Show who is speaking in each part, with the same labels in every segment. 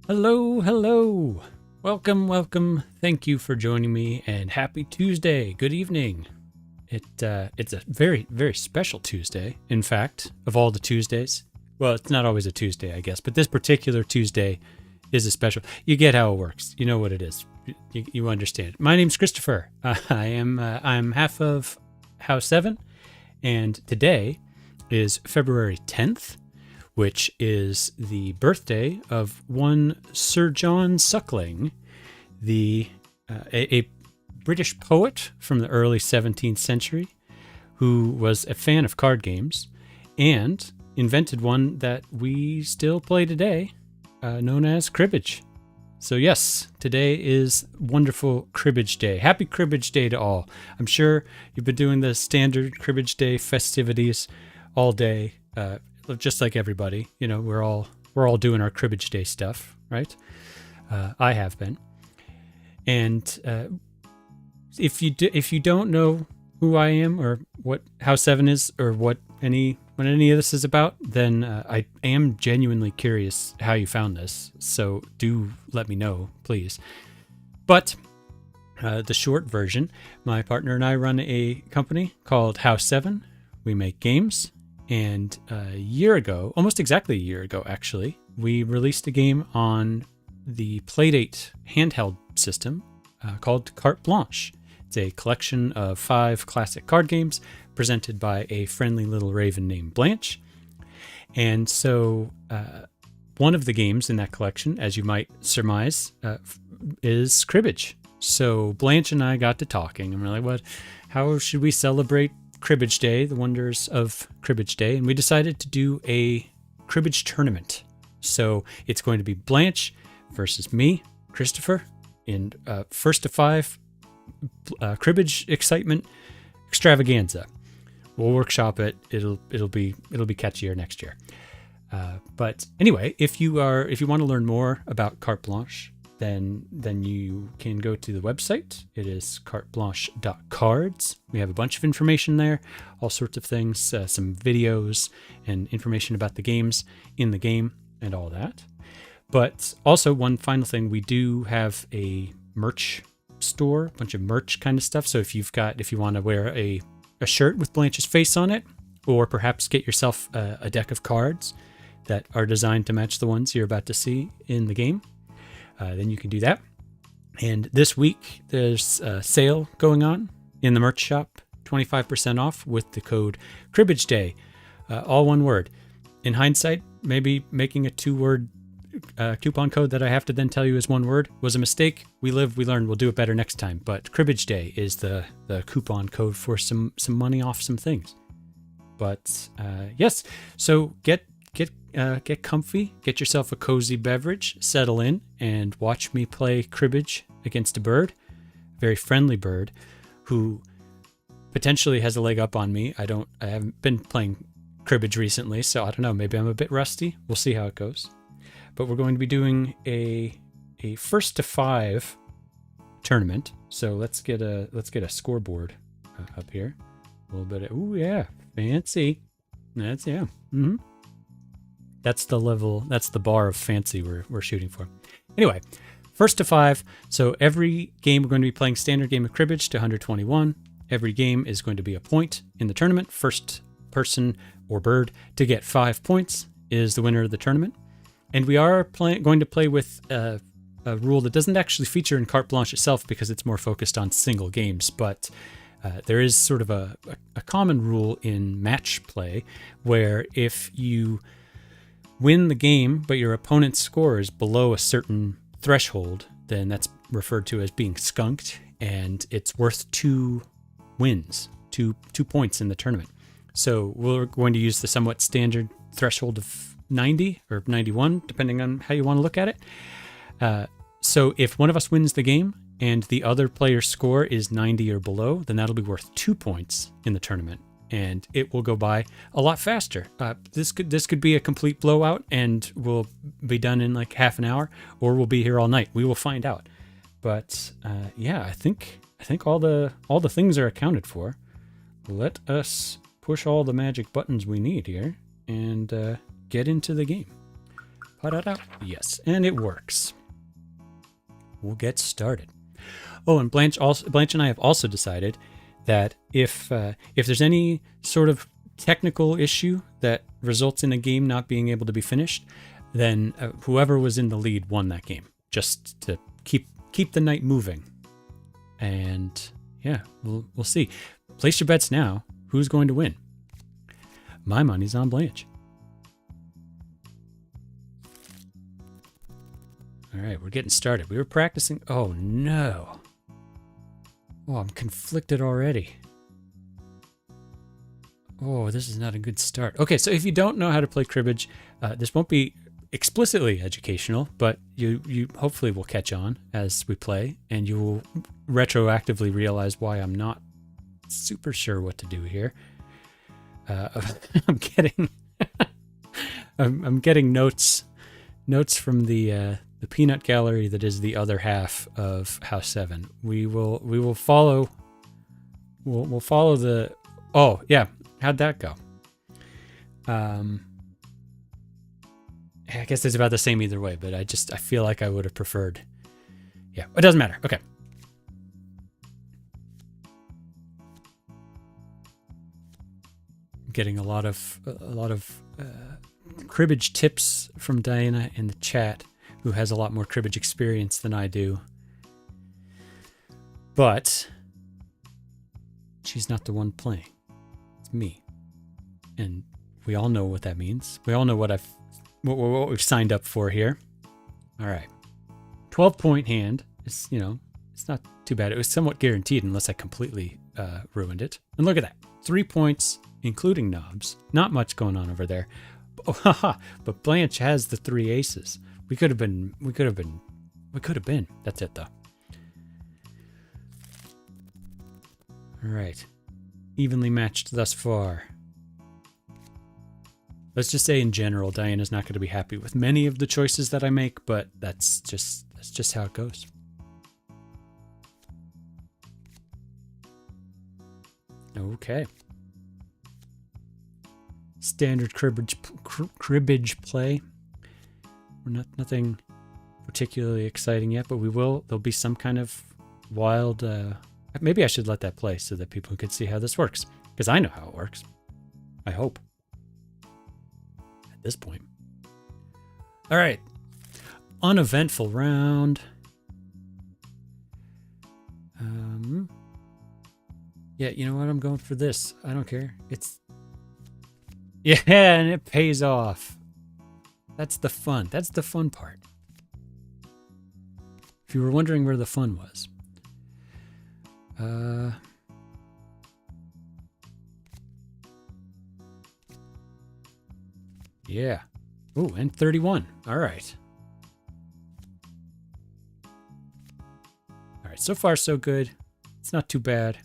Speaker 1: Hello, hello. Welcome, welcome. Thank you for joining me, and happy Tuesday. Good evening. It's a very, very special Tuesday. In fact, of all the Tuesdays, well, it's not always a Tuesday, I guess, but this particular Tuesday is a special. You get how it works. You know what it is. You understand. My name's Christopher. I'm half of House 7, and today is February 10th. Which is the birthday of one Sir John Suckling, a British poet from the early 17th century who was a fan of card games and invented one that we still play today, known as Cribbage. So yes, today is wonderful Cribbage Day. Happy Cribbage Day to all. I'm sure you've been doing the standard Cribbage Day festivities all day. Just like everybody, you know, we're all doing our Cribbage Day stuff, right? I have been, and if you don't know who I am or what House 7 is or what any of this is about, then I am genuinely curious how you found this. So do let me know, please. But the short version: my partner and I run a company called House 7. We make games. And a year ago, almost exactly a year ago, actually, we released a game on the Playdate handheld system called Carte Blanche. It's a collection of 5 classic card games presented by a friendly little raven named Blanche. And so one of the games in that collection, as you might surmise, is Cribbage. So Blanche and I got to talking, and we're like, how should we celebrate Cribbage Day, the wonders of Cribbage Day, and we decided to do a Cribbage tournament. So it's going to be Blanche versus me, Christopher, in first to 5 Cribbage excitement extravaganza. We'll workshop it. It'll be catchier next year. But anyway, if you want to learn more about Carte Blanche, then you can go to the website. It is carteblanche.cards. We have a bunch of information there, all sorts of things, some videos and information about the games in the game and all that. But also one final thing, we do have a merch store, a bunch of merch kind of stuff. So if you want to wear a shirt with Blanche's face on it, or perhaps get yourself a deck of cards that are designed to match the ones you're about to see in the game, then you can do that. And this week, there's a sale going on in the merch shop, 25% off with the code Cribbage Day, all one word. In hindsight, maybe making a 2-word coupon code that I have to then tell you is one word was a mistake. We live, we learn, we'll do it better next time. But Cribbage Day is the coupon code for some money off some things. But yes, so get comfy, get yourself a cozy beverage, settle in, and watch me play Cribbage against a bird, a very friendly bird, who potentially has a leg up on me. I haven't been playing Cribbage recently, so I don't know, maybe I'm a bit rusty. We'll see how it goes. But we're going to be doing a first to 5 tournament. So let's get a scoreboard up here. A little bit of, ooh yeah, fancy. That's That's the level, that's the bar of fancy we're shooting for. Anyway, first to 5. So every game we're going to be playing standard game of Cribbage to 121. Every game is going to be a point in the tournament. First person or bird to get 5 points is the winner of the tournament. And we are going to play with a rule that doesn't actually feature in Carte Blanche itself because it's more focused on single games, but there is sort of a common rule in match play where if you win the game, but your opponent's score is below a certain threshold, then that's referred to as being skunked, and it's worth 2 wins, 2 points in the tournament. So we're going to use the somewhat standard threshold of 90 or 91, depending on how you want to look at it. So if one of us wins the game and the other player's score is 90 or below, then that'll be worth 2 points in the tournament. And it will go by a lot faster. This could be a complete blowout, and we'll be done in like half an hour, or we'll be here all night. We will find out. But yeah, I think all the things are accounted for. Let us push all the magic buttons we need here and get into the game. Pa-da-da. Yes, and it works. We'll get started. Oh, and Blanche and I have also decided that if there's any sort of technical issue that results in a game not being able to be finished, then whoever was in the lead won that game, just to keep the night moving. And yeah, we'll see. Place your bets now. Who's going to win? My money's on Blanche. All right, we're getting started. We were practicing. Oh no. Oh, I'm conflicted already. Oh, this is not a good start. Okay, so if you don't know how to play cribbage, this won't be explicitly educational, but you hopefully will catch on as we play, and you will retroactively realize why I'm not super sure what to do here. I'm getting notes from the peanut gallery that is the other half of House 7. We'll follow the. Oh yeah, how'd that go? I guess it's about the same either way, but I feel like I would have preferred. Yeah, it doesn't matter. Okay. I'm getting a lot of cribbage tips from Diana in the chat, who has a lot more cribbage experience than I do. But she's not the one playing. It's me. And we all know what that means. We all know what we've signed up for here. All right. 12-point hand. It's not too bad. It was somewhat guaranteed unless I completely ruined it. And look at that. 3 points, including knobs. Not much going on over there. But Blanche has the 3 aces. We could have been. That's it, though. All right. Evenly matched thus far. Let's just say in general, Diana's not going to be happy with many of the choices that I make, but that's just how it goes. Okay. Standard cribbage play. We're nothing particularly exciting yet, but there'll be some kind of wild. Maybe I should let that play so that people can see how this works, because I know how it works. I hope. At this point. All right. Uneventful round. Yeah, you know what? I'm going for this. I don't care. Yeah, and it pays off. That's the fun. That's the fun part. If you were wondering where the fun was. Yeah. Ooh, and 31. All right. All right, so far so good. It's not too bad.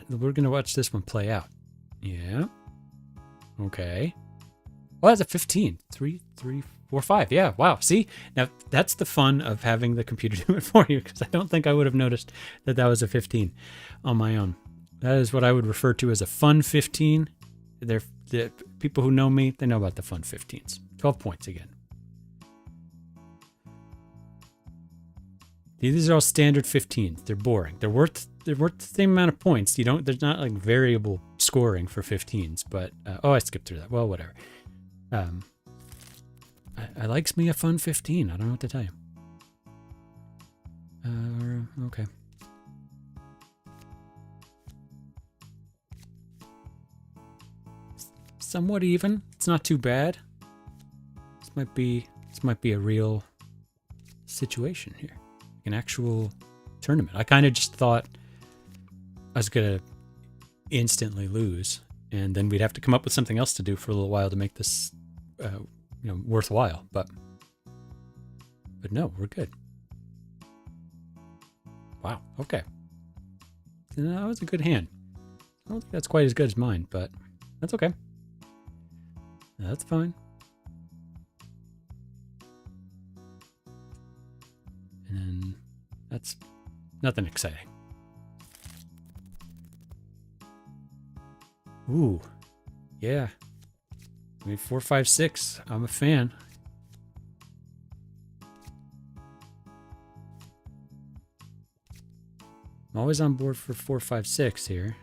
Speaker 1: We're going to watch this one play out. Yeah. Okay. Well, that's a 15. 3, 4, 5. Yeah, wow. See? Now, that's the fun of having the computer do it for you, because I don't think I would have noticed that was a 15 on my own. That is what I would refer to as a fun 15. The people who know me, they know about the fun 15s. 12 points again. These are all standard 15s. They're boring. They're worth the same amount of points. There's not like variable scoring for 15s, but I skipped through that. Well, whatever. I likes me a fun 15. I don't know what to tell you. Okay. Somewhat even. It's not too bad. This might be a real situation here. An actual tournament. I kind of just thought I was gonna instantly lose, and then we'd have to come up with something else to do for a little while to make this worthwhile. But no, we're good. Wow. Okay. That was a good hand. I don't think that's quite as good as mine, but that's okay. That's fine. And that's nothing exciting. Ooh. Yeah. I mean, 4, 5, 6. I'm a fan. I'm always on board for 4, 5, 6 here.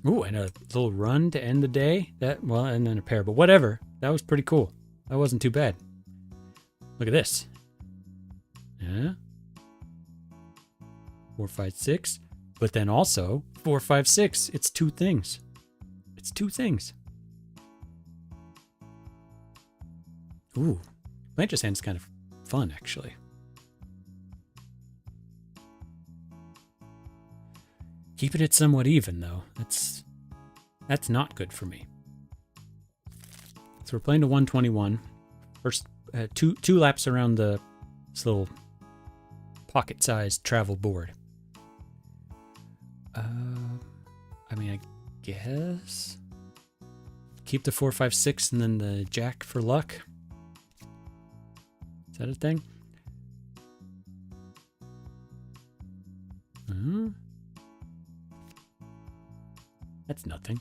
Speaker 1: Ooh, and a little run to end the day. Well, and then a pair, but whatever. That was pretty cool. That wasn't too bad. Look at this. Yeah. 4, 5, 6. But then also 4, 5, 6. It's two things. It's two things. Ooh. Blanche's hand's kind of fun, actually. Keeping it somewhat even, though. That's not good for me. So we're playing to 121. First, two laps around this little pocket-sized travel board. I mean, I guess keep the 4, 5, 6, and then the jack for luck. Is that a thing? That's nothing.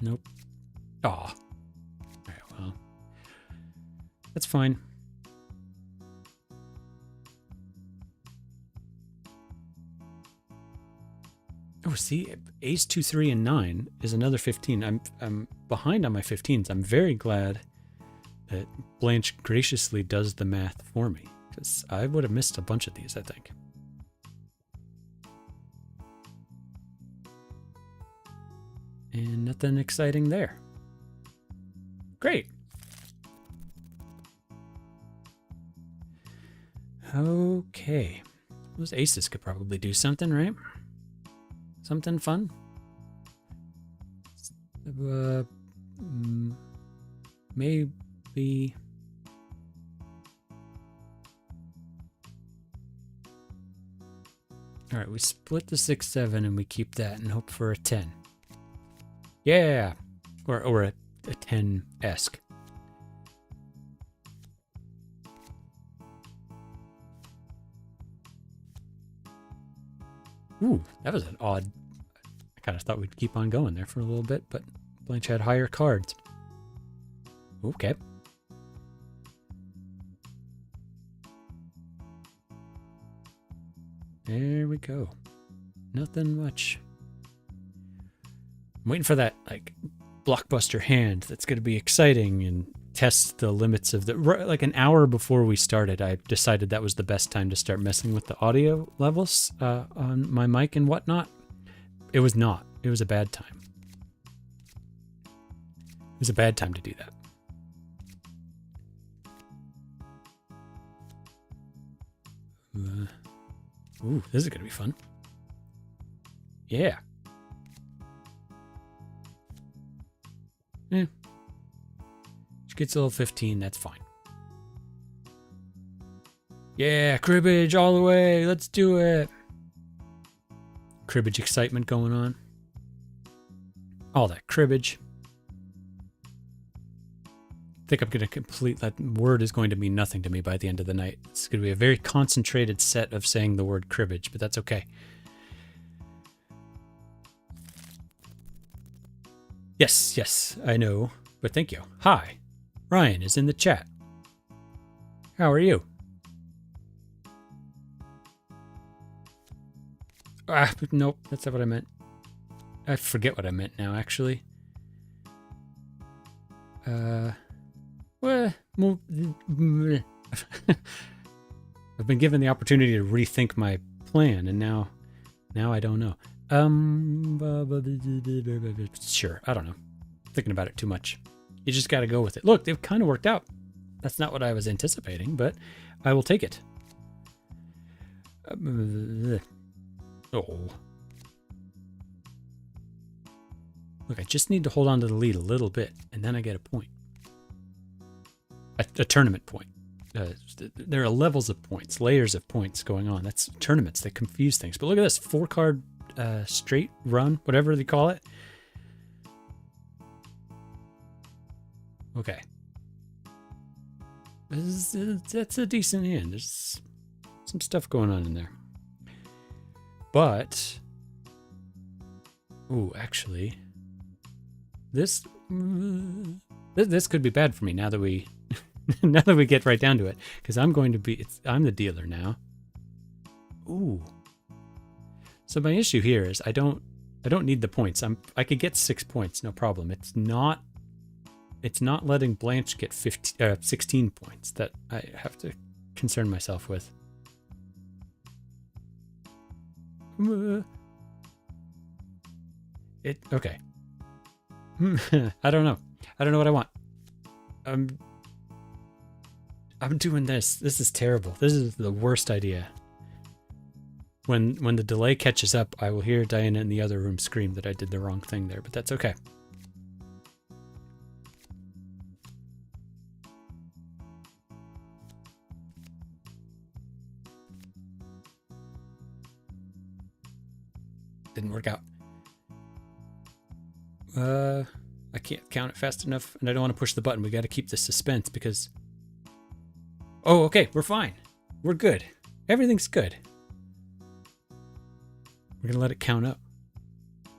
Speaker 1: Nope. Aw. All right, well, that's fine. Oh, see, ace 2, 3, and 9 is another 15. I'm behind on my 15s. I'm very glad that Blanche graciously does the math for me, because I would have missed a bunch of these, I think. And nothing exciting there. Great. Okay. Those aces could probably do something, right? Something fun? Maybe... All right, we split the 6, 7, and we keep that and hope for a 10. Yeah! Or a 10-esque. Ooh, that was an odd... I kind of thought we'd keep on going there for a little bit, but Blanche had higher cards. Okay. There we go. Nothing much. I'm waiting for that, like, blockbuster hand that's going to be exciting and test the limits of the... Like an hour before we started, I decided that was the best time to start messing with the audio levels on my mic and whatnot. It was not. It was a bad time. It was a bad time to do that. Ooh, this is going to be fun. Yeah. Yeah. She gets a little 15, that's fine. Yeah, cribbage all the way. Let's do it. Cribbage excitement going on. All that cribbage. I think I'm going to complete that word is going to mean nothing to me by the end of the night. It's going to be a very concentrated set of saying the word cribbage, but that's okay. Yes, I know, but thank you. Hi, Ryan is in the chat. How are you? Nope, that's not what I meant. I forget what I meant now, actually. Well, I've been given the opportunity to rethink my plan, and now I don't know. Sure, I don't know. Thinking about it too much. You just got to go with it. Look, they've kind of worked out. That's not what I was anticipating, but I will take it. Oh. Look, I just need to hold on to the lead a little bit, and then I get a point. A tournament point. There are levels of points, layers of points going on. That's tournaments. They confuse things. But look at this. 4-card straight run, whatever they call it. Okay. That's a decent hand. There's some stuff going on in there. But Ooh, actually, this could be bad for me now that we now that we get right down to it, because I'm the dealer now. Ooh. So my issue here is I don't need the points. I could get 6 points, no problem. It's not letting Blanche get 16 points that I have to concern myself with. Okay. I don't know. I don't know what I want. I'm doing this. This is terrible. This is the worst idea. When the delay catches up, I will hear Diana in the other room scream that I did the wrong thing there, but that's okay. Didn't work out. I can't count it fast enough, and I don't want to push the button. We got to keep this suspense because... Oh, okay, we're fine. We're good. Everything's good. We're going to let it count up.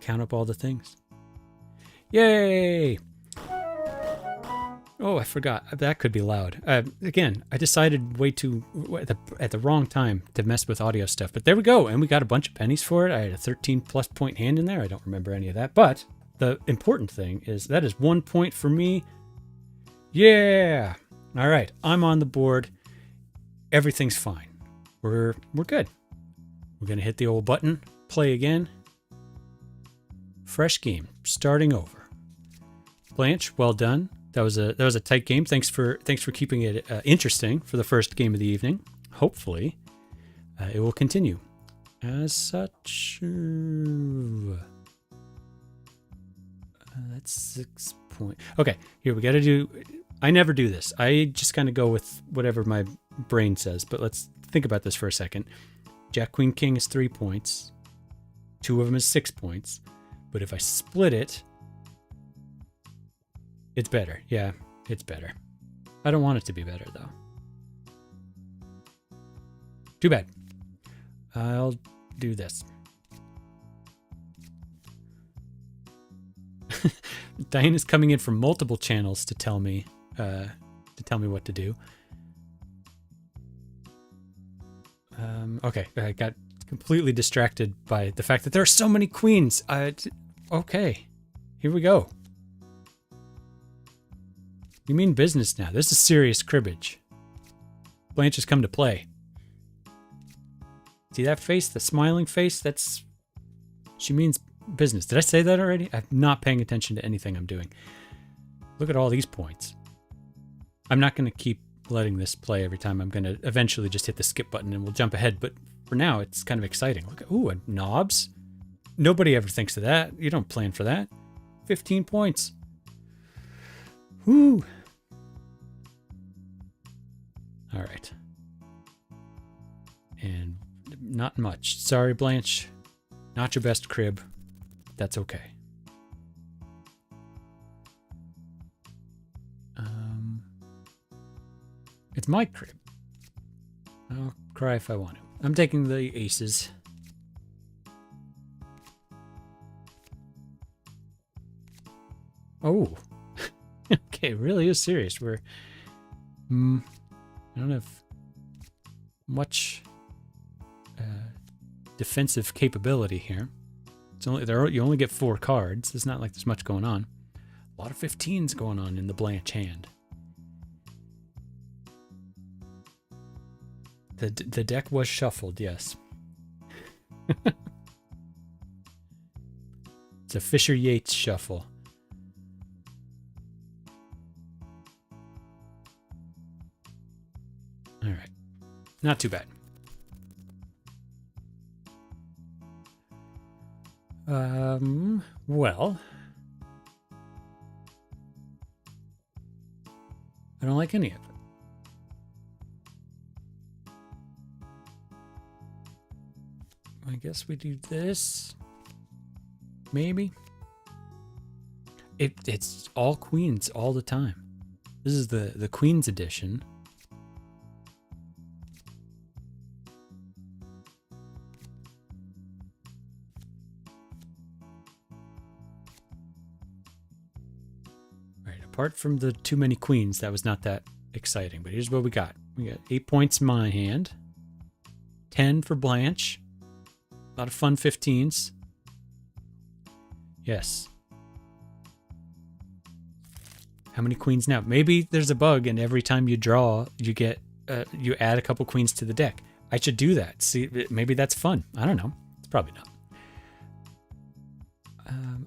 Speaker 1: Count up all the things. Yay! Oh, I forgot. That could be loud. Again, I decided way too... at the wrong time to mess with audio stuff. But there we go, and we got a bunch of pennies for it. I had a 13-plus point hand in there. I don't remember any of that, but... The important thing is that is 1 point for me. Yeah. All right. I'm on the board. Everything's fine. We're good. We're going to hit the old button. Play again. Fresh game. Starting over. Blanche, well done. That was a tight game. Thanks for keeping it interesting for the first game of the evening. Hopefully, it will continue. As such... that's 6 points. Okay, here we got to do... I never do this. I just kind of go with whatever my brain says, but let's think about this for a second. Jack, Queen, King is 3 points. 2 of them is 6 points. But if I split it, it's better. Yeah, it's better. I don't want it to be better, though. Too bad. I'll do this. Diana's coming in from multiple channels to tell me what to do. Okay, I got completely distracted by the fact that there are so many queens. Okay, here we go. You mean business now? This is serious cribbage. Blanche has come to play. See that face? The smiling face? She means business. Did I say that already? I'm not paying attention to anything I'm doing. Look at all these points. I'm not going to keep letting this play every time. I'm going to eventually just hit the skip button and we'll jump ahead. But for now, it's kind of exciting. Look at, ooh, knobs. Nobody ever thinks of that. You don't plan for that. 15 points. Whoo. All right. And not much. Sorry, Blanche. Not your best crib. That's okay. It's my crib. I'll cry if I want to. I'm taking the aces. Oh. Okay, really is serious. We're... I don't have much defensive capability here. It's only you only get 4 cards. It's not like there's much going on. A lot of 15s going on in the Blanche hand. The deck was shuffled, yes. It's a Fisher Yates shuffle. All right. Not too bad. Well, I don't like any of it. I guess we do this. Maybe. It's all queens all the time. This is the Queens edition. Apart from the too many queens, that was not that exciting. But here's what we got. We got 8 points in my hand. 10 for Blanche. A lot of fun 15s. Yes. How many queens now? Maybe there's a bug and every time you draw, you get you add a couple queens to the deck. I should do that. See, maybe that's fun. I don't know. It's probably not.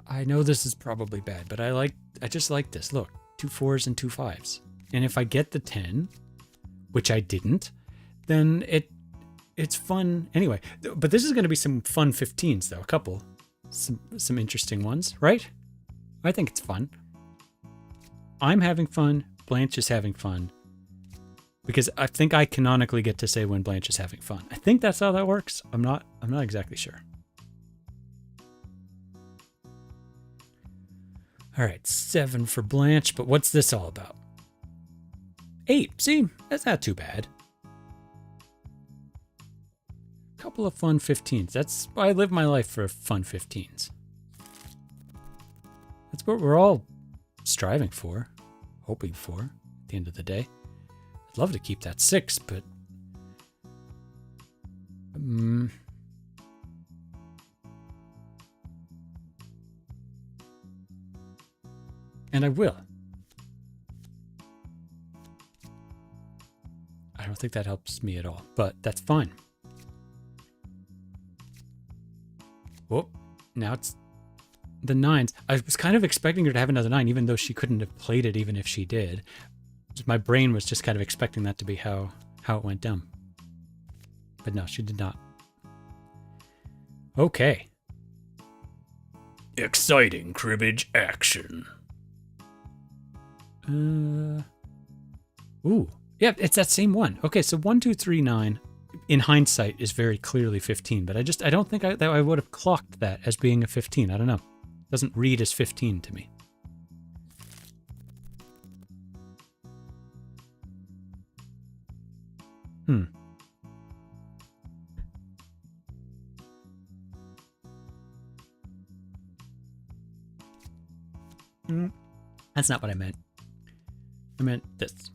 Speaker 1: I know this is probably bad, but I just like this. Look, 2 4s and 2 5s. And if I get the 10, which I didn't, then it's fun anyway. But this is going to be some fun 15s though. A couple, some interesting ones, right? I think it's fun. I'm having fun. Blanche is having fun. Because I think I canonically get to say when Blanche is having fun. I think that's how that works. I'm not exactly sure. All right, 7 for Blanche, but what's this all about? 8. See, that's not too bad. Couple of fun 15s. I live my life for fun 15s. That's what we're all striving for, hoping for at the end of the day. I'd love to keep that 6, but and I will. I don't think that helps me at all, but that's fine. Whoop, now it's the 9s. I was kind of expecting her to have another 9, even though she couldn't have played it even if she did. My brain was just kind of expecting that to be how it went down. But no, she did not. Okay. Exciting cribbage action. Ooh. Yeah, it's that same one. Okay, so 1, 2, 3, 9, in hindsight, is very clearly 15, but I don't think that I would have clocked that as being a 15. I don't know. It doesn't read as 15 to me. That's not what I meant. I meant this.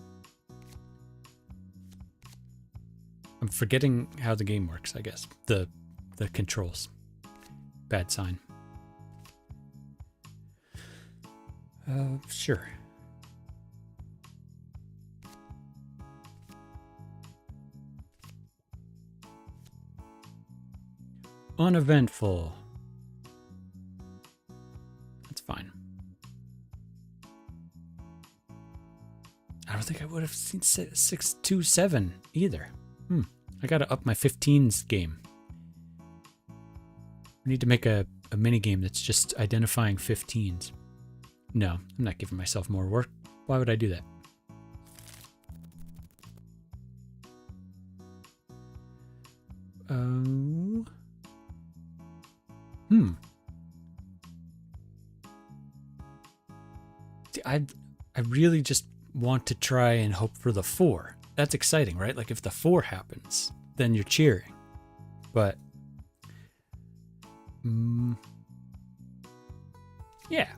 Speaker 1: I'm forgetting how the game works, I guess. The controls. Bad sign. Sure. Uneventful. That's fine. I don't think I would have seen 6, 2, 7 either. I gotta up my 15s game. I need to make a mini game that's just identifying 15s. No, I'm not giving myself more work. Why would I do that? See, I really just want to try and hope for the 4. That's exciting, right? Like if the 4 happens, then you're cheering. But yeah.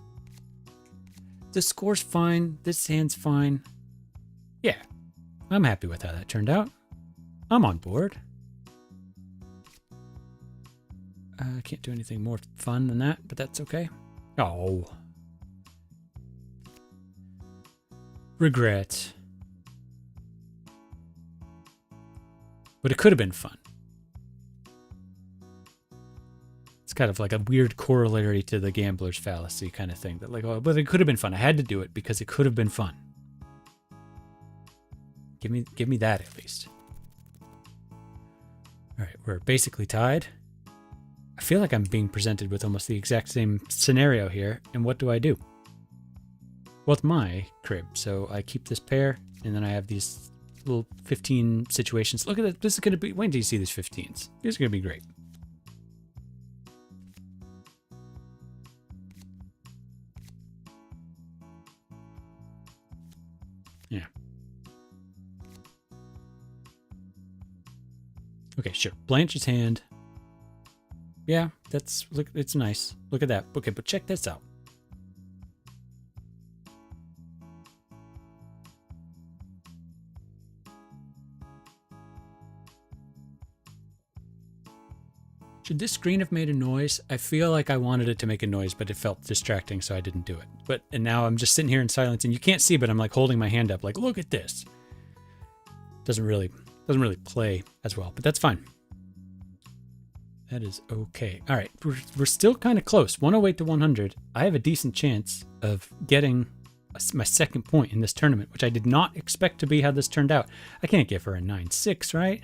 Speaker 1: The score's fine. This hand's fine. Yeah. I'm happy with how that turned out. I'm on board. I can't do anything more fun than that, but that's okay. Oh. Regret. But it could have been fun. It's kind of like a weird corollary to the gambler's fallacy kind of thing. That like, oh, but it could have been fun. I had to do it because it could have been fun. Give me that at least. All right, we're basically tied. I feel like I'm being presented with almost the exact same scenario here. And what do I do? Well, it's my crib, so I keep this pair, and then I have these little 15 situations. Look at that. This is going to be... When do you see these 15s? These are going to be great. Yeah. Okay, sure. Blanche's hand. Yeah, that's... Look, it's nice. Look at that. Okay, but check this out. Should this screen have made a noise? I feel like I wanted it to make a noise, but it felt distracting, so I didn't do it. And now I'm just sitting here in silence, and you can't see, but I'm like holding my hand up, like, look at this. Doesn't really play as well, but that's fine. That is okay. All right, we're still kind of close. 108 to 100. I have a decent chance of getting my second point in this tournament, which I did not expect to be how this turned out. I can't give her a 9-6, right?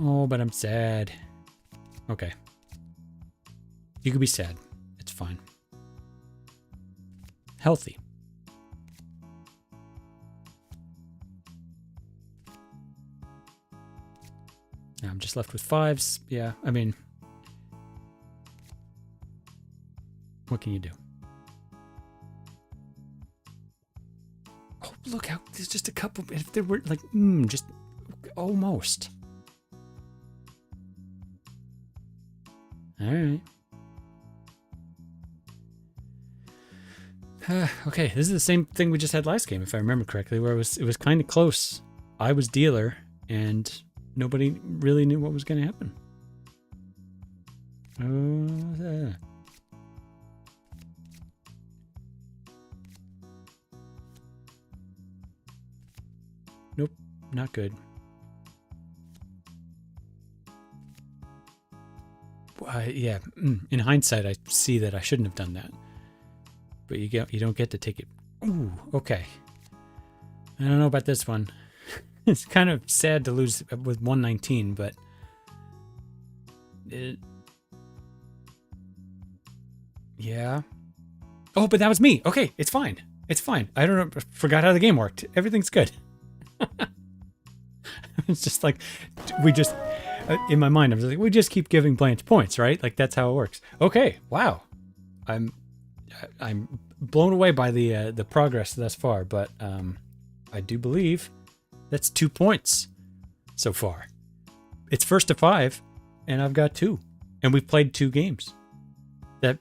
Speaker 1: Oh, but I'm sad. Okay. You could be sad. It's fine. Healthy. Now I'm just left with 5s. Yeah, I mean, what can you do? Oh, look how there's just a couple. If there were like, just almost. All right. Okay, this is the same thing we just had last game, if I remember correctly, where it was kind of close. I was dealer, and nobody really knew what was going to happen. Nope, not good. Yeah, in hindsight, I see that I shouldn't have done that. But you don't get to take it. Ooh, okay. I don't know about this one. It's kind of sad to lose with 119, but yeah. Oh, but that was me. Okay, it's fine. It's fine. I don't know. Forgot how the game worked. Everything's good. It's just like we just in my mind. I'm just like we just keep giving Blanche points, right? Like that's how it works. Okay. Wow. I'm blown away by the progress thus far, but I do believe that's 2 points so far. It's first to 5, and I've got 2, and we've played 2 games. That's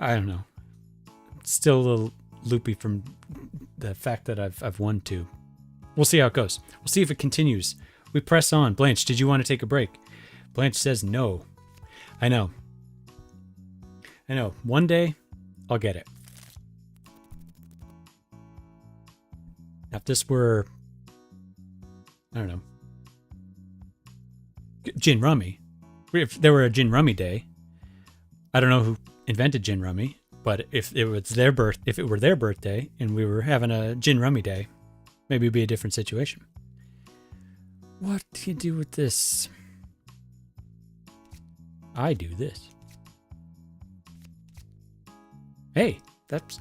Speaker 1: I don't know. Still a little loopy from the fact that I've won 2. We'll see how it goes. We'll see if it continues. We press on. Blanche, did you want to take a break? Blanche says no. I know. One day, I'll get it. Now, if this were, I don't know, gin rummy. If there were a gin rummy day, I don't know who invented gin rummy, but if it were their birthday and we were having a gin rummy day, maybe it'd be a different situation. What do you do with this? I do this. Hey, that's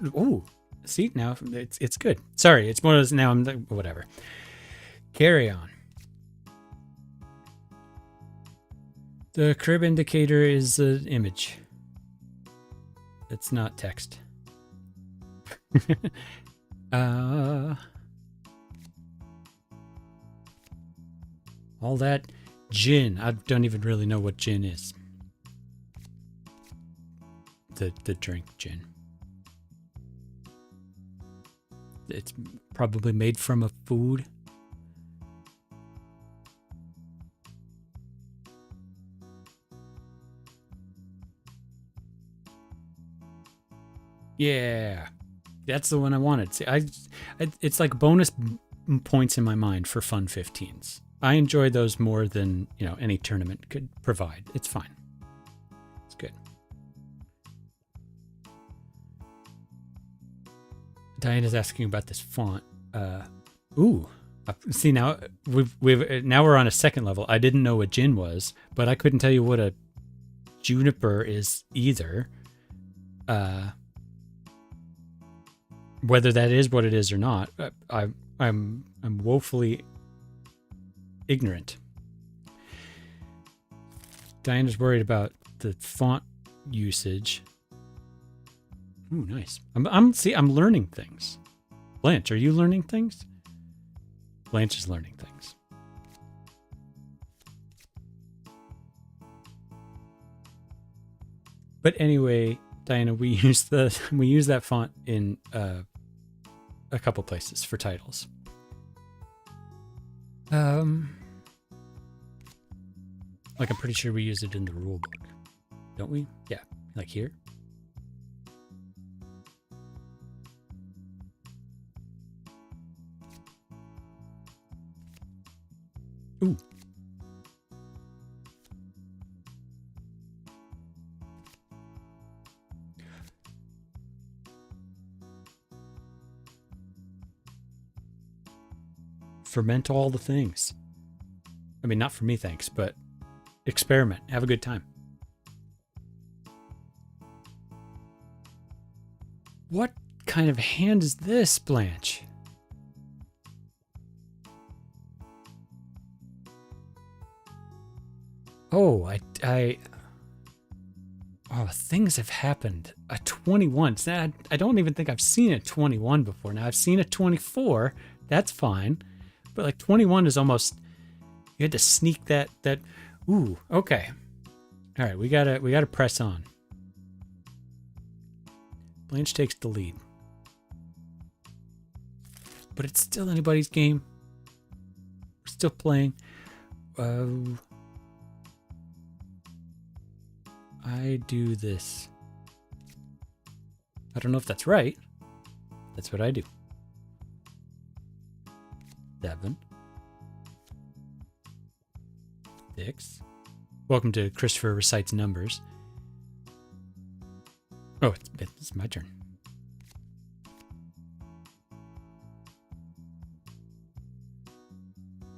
Speaker 1: see now it's good. Sorry, it's one of those now. I'm like, whatever. Carry on. The crib indicator is an image. It's not text. All that gin. I don't even really know what gin is. The drink gin. It's probably made from a food. Yeah, that's the one I wanted. See, it's like bonus points in my mind for fun 15s. I enjoy those more than any tournament could provide. It's fine. It's good. Diana's asking about this font. See now now we're on a second level. I didn't know what gin was, but I couldn't tell you what a juniper is either. Whether that is what it is or not, I'm woefully ignorant. Diana's worried about the font usage. Ooh, nice. I'm learning things. Blanche, are you learning things? Blanche is learning things. But anyway, Diana, we use that font in a couple places for titles. Like, I'm pretty sure we use it in the rule book. Don't we? Yeah. Like here. Ooh. Ferment all the things. I mean, not for me, thanks, but experiment. Have a good time. What kind of hand is this, Blanche? Oh, oh, things have happened. A 21. I don't even think I've seen a 21 before. Now, I've seen a 24. That's fine. But like 21 is almost, you had to sneak that, ooh, okay. All right, we gotta press on. Blanche takes the lead. But it's still anybody's game. We're still playing. I do this. I don't know if that's right. That's what I do. 7. 6. Welcome to Christopher Recites Numbers. Oh, it's my turn.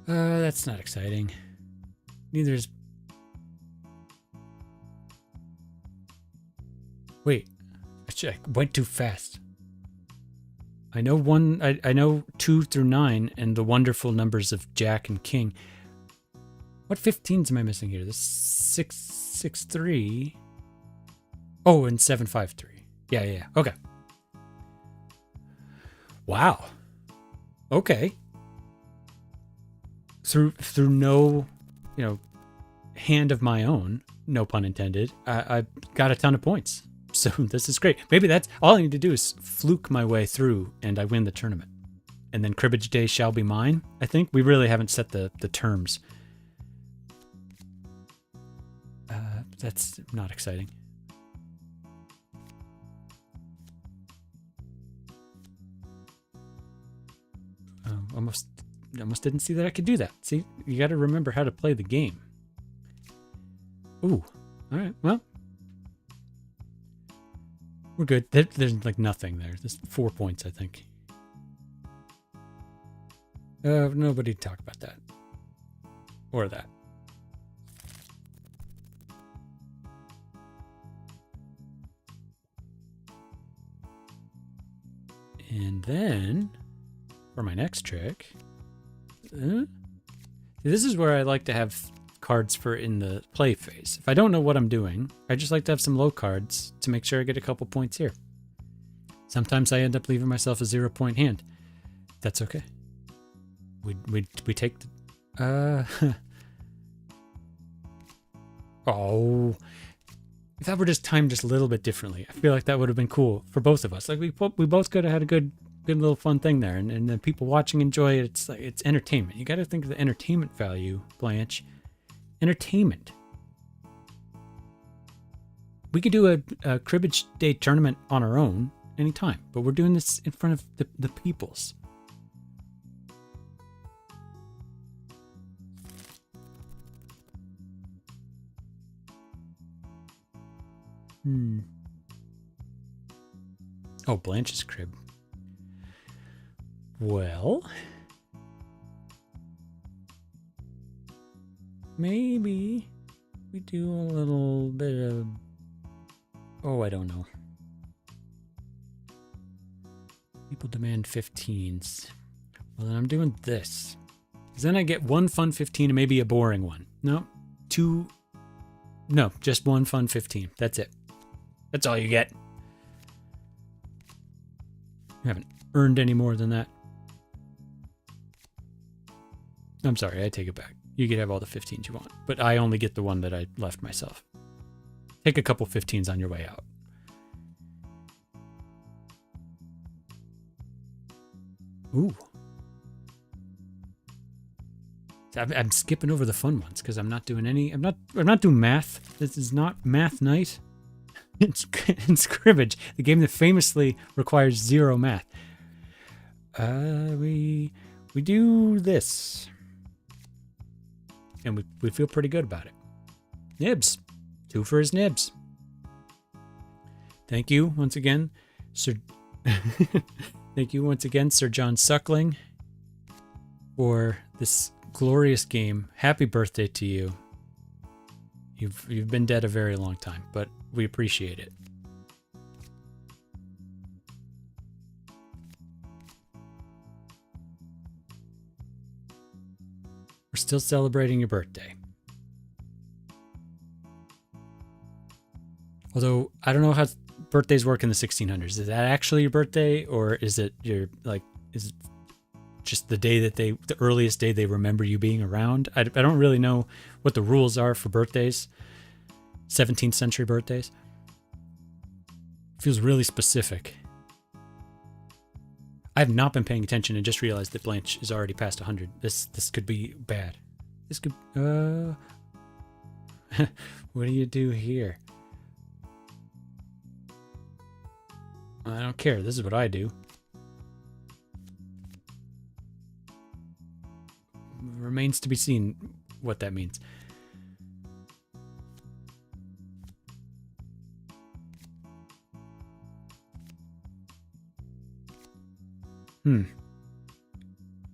Speaker 1: That's not exciting. Neither is... Wait, I went too fast. I know I know 2 through 9 and the wonderful numbers of Jack and King. What 15s am I missing here? This 663. Oh, and 753. Yeah. Okay. Wow. Okay. Through no, hand of my own, no pun intended, I got a ton of points. So this is great. Maybe that's all I need to do is fluke my way through and I win the tournament. And then Cribbage Day shall be mine, I think. We really haven't set the terms. That's not exciting. Almost didn't see that I could do that. See, you got to remember how to play the game. Ooh, all right, well. We're good. There's like nothing there. There's 4 points, I think. Nobody talk about that. Or that. And then, for my next trick, this is where I like to have cards for in the play phase. If I don't know what I'm doing, I just like to have some low cards to make sure I get a couple points here. Sometimes I end up leaving myself a 0-point hand. That's okay. We take the oh, if that were just timed just a little bit differently, I feel like that would have been cool for both of us. Like we both could have had a good little fun thing there, and the people watching enjoy it. It's like it's entertainment. You got to think of the entertainment value, Blanche. Entertainment. We could do a Cribbage Day tournament on our own anytime, but we're doing this in front of the peoples. Oh, Blanche's crib. Well, maybe we do a little bit of... Oh, I don't know. People demand 15s. Well, then I'm doing this. Because then I get one fun 15 and maybe a boring one. No, 2... No, just one fun 15. That's it. That's all you get. You haven't earned any more than that. I'm sorry, I take it back. You can have all the 15s you want, but I only get the one that I left myself. Take a couple 15s on your way out. Ooh. I'm skipping over the fun ones because I'm not doing any. I'm not doing math. This is not math night. It's Cribbage, the game that famously requires zero math. We do this, and we feel pretty good about it. Nibs, 2 for his nibs. Thank you once again, Sir. Thank you once again, Sir John Suckling, for this glorious game. Happy birthday to you. You've been dead a very long time, but we appreciate it. We're still celebrating your birthday. Although I don't know how birthdays work in the 1600s. Is that actually your birthday, or is it is it just the day that the earliest day they remember you being around? I don't really know what the rules are for birthdays. 17th century birthdays. Feels really specific. I have not been paying attention and just realized that Blanche is already past 100. This could be bad. This could what do you do here? I don't care. This is what I do. Remains to be seen what that means.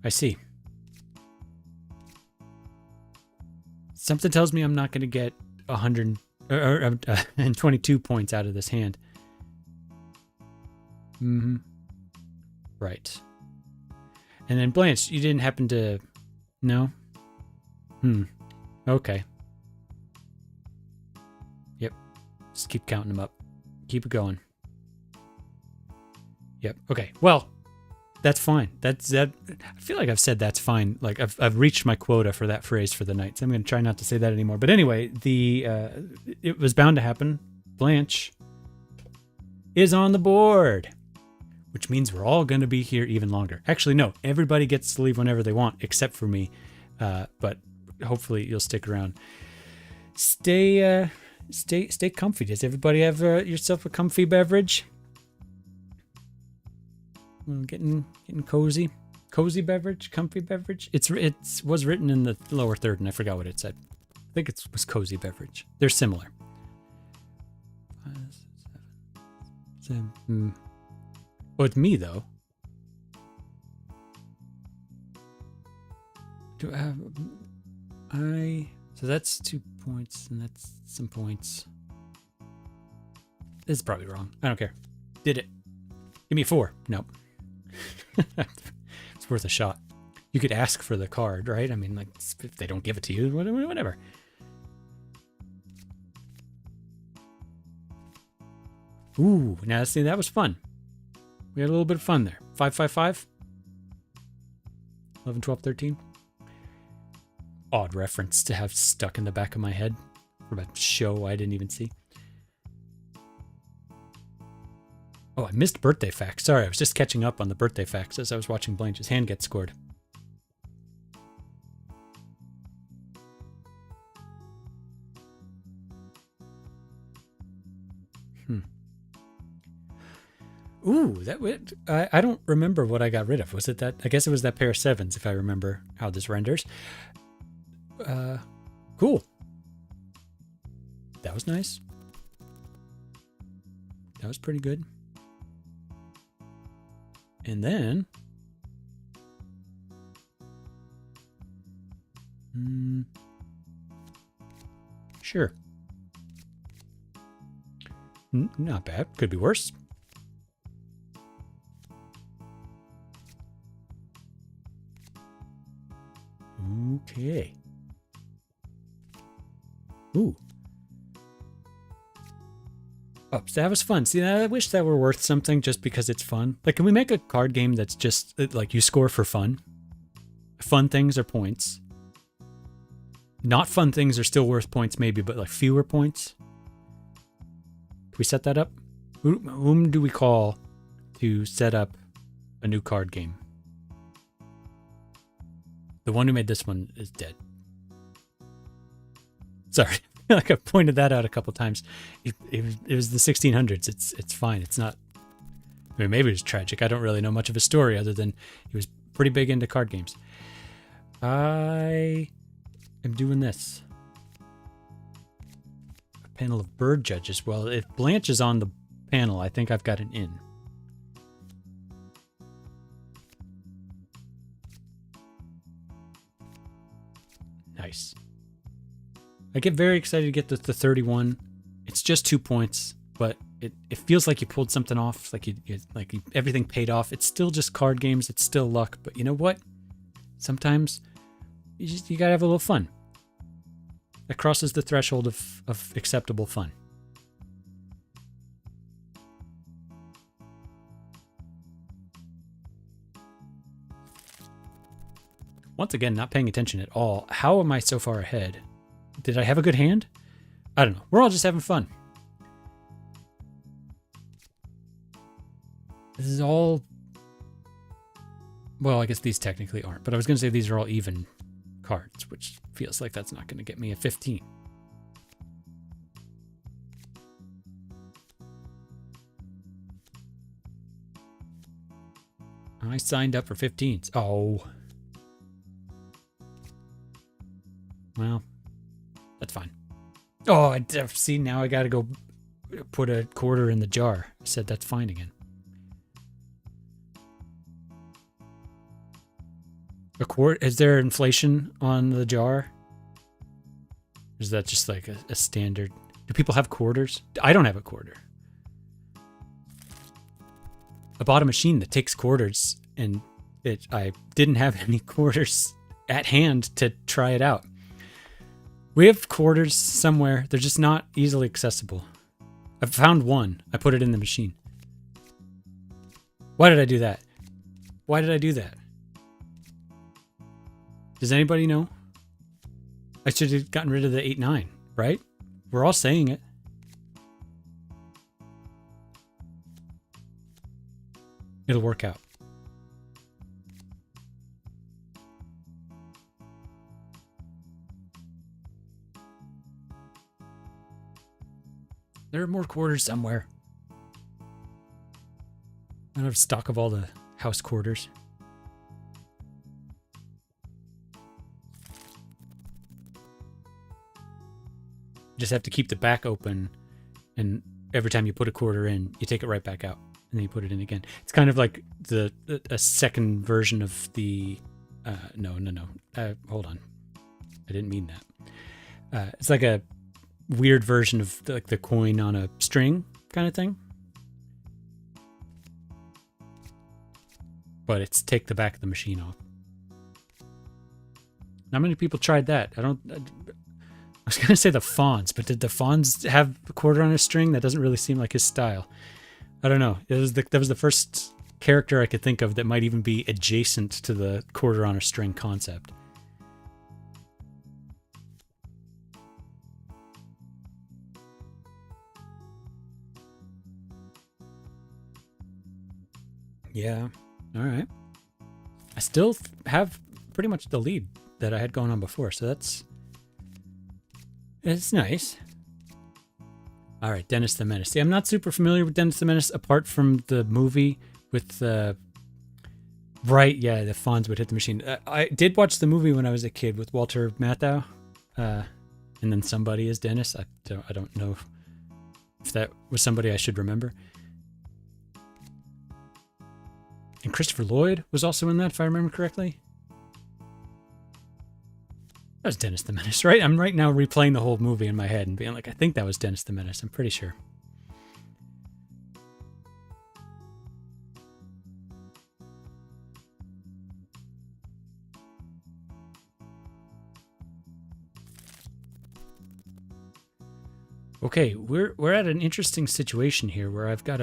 Speaker 1: I see. Something tells me I'm not going to get 122 points out of this hand. Right. And then Blanche, you didn't happen to... No? Okay. Yep. Just keep counting them up. Keep it going. Yep. Okay. Well, that's fine. That's that. I feel like I've said that's fine. Like I've reached my quota for that phrase for the night. So I'm going to try not to say that anymore. But anyway, it was bound to happen. Blanche is on the board, which means we're all going to be here even longer. Actually, no. Everybody gets to leave whenever they want, except for me. But hopefully you'll stick around. Stay comfy. Does everybody have yourself a comfy beverage? Getting cozy beverage, comfy beverage. It was written in the lower third, and I forgot what it said. I think it was cozy beverage. They're similar. 5, 7, 7. Oh, it's me though. Do I have? So that's 2 points, and that's some points. This is probably wrong. I don't care. Did it? Give me 4. Nope. It's worth a shot. You could ask for the card, right? I mean, like, if they don't give it to you, whatever. Ooh, now see, that was fun. We had a little bit of fun there. 5, 5, 5. 11, 12, 13. Odd reference to have stuck in the back of my head from a show I didn't even see. Oh, I missed birthday facts. Sorry, I was just catching up on the birthday facts as I was watching Blanche's hand get scored. Ooh, I don't remember what I got rid of. Was it that? I guess it was that pair of 7s, if I remember how this renders. Cool. That was nice. That was pretty good. And then... Sure. Not bad. Could be worse. Okay. Ooh. Oh, so that was fun. See, I wish that were worth something just because it's fun. Like, can we make a card game that's just, like, you score for fun? Fun things are points. Not fun things are still worth points, maybe, but, like, fewer points? Can we set that up? Whom do we call to set up a new card game? The one who made this one is dead. Sorry. Like I pointed that out a couple times. It was the 1600s. It's fine. It's not... I mean, maybe it was tragic. I don't really know much of his story other than he was pretty big into card games. I am doing this. A panel of bird judges. Well, if Blanche is on the panel, I think I've got an in. Nice. I get very excited to get the 31. It's just 2 points, but it feels like you pulled something off, everything paid off. It's still just card games. It's still luck. But you know what? Sometimes you gotta have a little fun. That crosses the threshold of acceptable fun. Once again, not paying attention at all. How am I so far ahead? Did I have a good hand? I don't know. We're all just having fun. This is all... Well, I guess these technically aren't, but I was going to say these are all even cards, which feels like that's not going to get me a 15. I signed up for 15s. Oh. Well, that's fine. Oh, see, now I got to go put a quarter in the jar. I said that's fine again. A quart? Is there inflation on the jar? Or is that just like a standard? Do people have quarters? I don't have a quarter. I bought a machine that takes quarters, and I didn't have any quarters at hand to try it out. We have quarters somewhere. They're just not easily accessible. I found one. I put it in the machine. Why did I do that? Why did I do that? Does anybody know? I should have gotten rid of the 8-9, right? We're all saying it. It'll work out. There are more quarters somewhere. I don't have stock of all the house quarters. You just have to keep the back open, and every time you put a quarter in, you take it right back out, and then you put it in again. It's kind of like a second version of the... No. Hold on. I didn't mean that. It's like a weird version of the coin on a string kind of thing. But it's take the back of the machine off. Not many people tried that. I was going to say the Fonz, but did the Fonz have a quarter on a string? That doesn't really seem like his style. I don't know. That was the first character I could think of that might even be adjacent to the quarter on a string concept. Yeah. All right. I still have pretty much the lead that I had going on before, so it's nice. All right, Dennis the Menace. See, I'm not super familiar with Dennis the Menace apart from the movie with the... Right, yeah, the Fonz would hit the machine. I did watch the movie when I was a kid with Walter Matthau, and then somebody is Dennis. I don't know if that was somebody I should remember. And Christopher Lloyd was also in that, if I remember correctly. That was Dennis the Menace, right? I'm right now replaying the whole movie in my head and being like, I think that was Dennis the Menace. I'm pretty sure. Okay, we're at an interesting situation here where I've got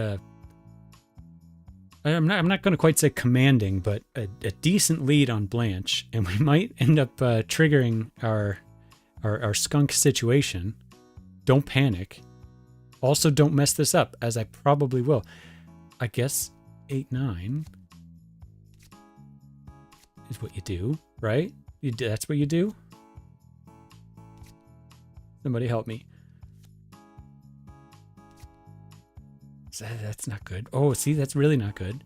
Speaker 1: I'm not going to quite say commanding, but a decent lead on Blanche, and we might end up triggering our skunk situation. Don't panic. Also, don't mess this up, as I probably will. I guess 8-9 is what you do, right? That's what you do? Somebody help me. That's not good. Oh, see, that's really not good.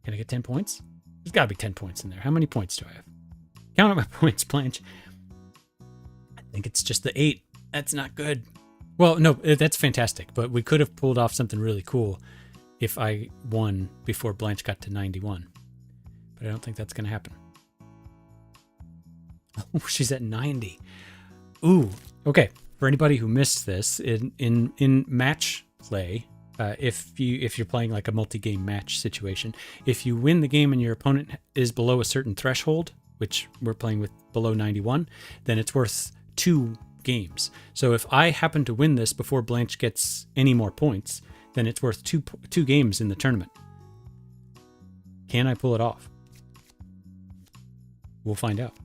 Speaker 1: Can I get 10 points? There's got to be 10 points in there. How many points do I have? Count out my points, Blanche. I think it's just the 8. That's not good. Well, no, that's fantastic. But we could have pulled off something really cool if I won before Blanche got to 91. But I don't think that's going to happen. Oh, she's at 90. Ooh, okay. For anybody who missed this, in match play, if you're playing like a multi-game match situation, if you win the game and your opponent is below a certain threshold, which we're playing with below 91, then it's worth 2 games. So if I happen to win this before Blanche gets any more points, then it's worth two games in the tournament. Can I pull it off? We'll find out.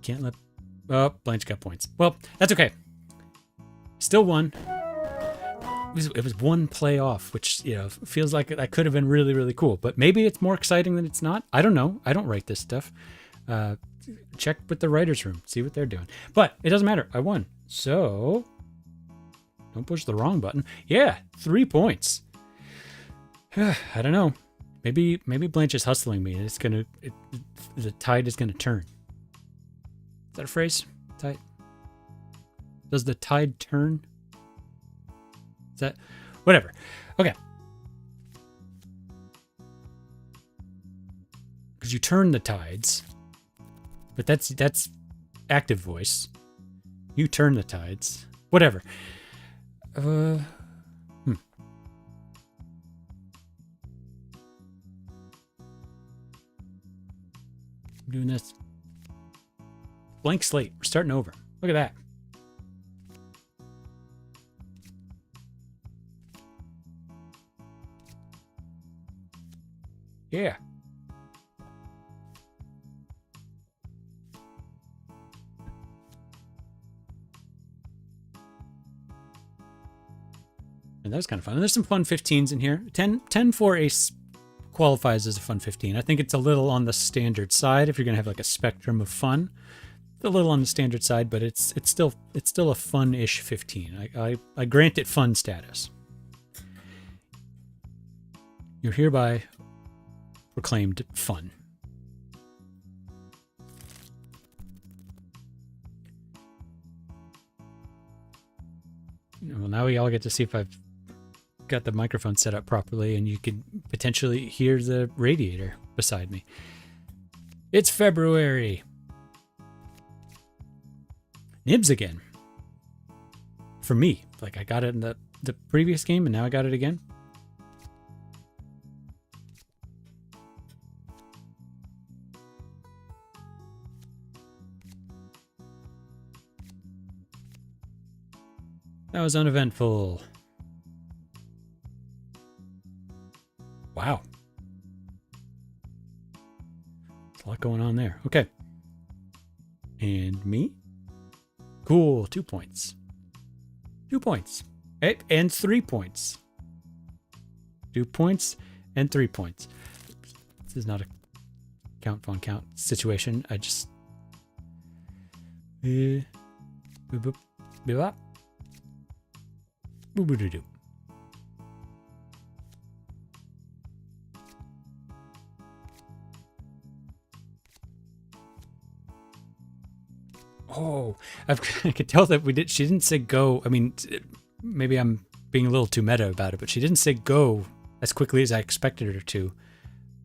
Speaker 1: Can't let... Oh, Blanche got points. Well, that's okay. Still won. It was one play off, which, you know, feels like that could have been really, really cool. But maybe it's more exciting than it's not. I don't know. I don't write this stuff. Check with the writer's room. See what they're doing. But it doesn't matter. I won. So... Don't push the wrong button. Yeah, 3 points. I don't know. Maybe Blanche is hustling me. It's gonna... the tide is gonna turn. Is that a phrase? Tide. Does the tide turn? Is that... Whatever. Okay. Because you turn the tides. But that's active voice. You turn the tides. Whatever. I'm doing this. Blank slate. We're starting over. Look at that. Yeah. And that was kind of fun. And there's some fun 15s in here. 10 for ace qualifies as a fun 15. I think it's a little on the standard side if you're going to have like a spectrum of fun. It's a little on the standard side, but it's still a fun-ish 15. I grant it fun status. You're hereby proclaimed fun. Well, now we all get to see if I've got the microphone set up properly, and you can potentially hear the radiator beside me. It's February. Nibs again. For me. Like, I got it in the previous game, and now I got it again. That was uneventful. Wow. There's a lot going on there. Okay. And me? Cool. 2 points. 2 points. And 3 points. 2 points and 3 points. This is not a count fun count situation. I just... Boop, boop, boop, boop, boop, doo. Oh, I could tell that she didn't say go. I mean, maybe I'm being a little too meta about it, but she didn't say go as quickly as I expected her to.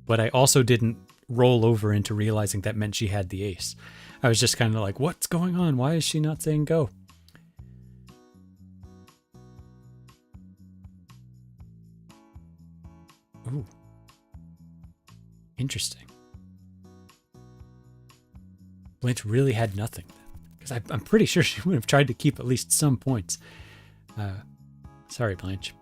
Speaker 1: But I also didn't roll over into realizing that meant she had the ace. I was just kind of like, what's going on? Why is she not saying go? Ooh. Interesting. Blanche really had nothing. Because I'm pretty sure she would have tried to keep at least some points. Sorry, Blanche.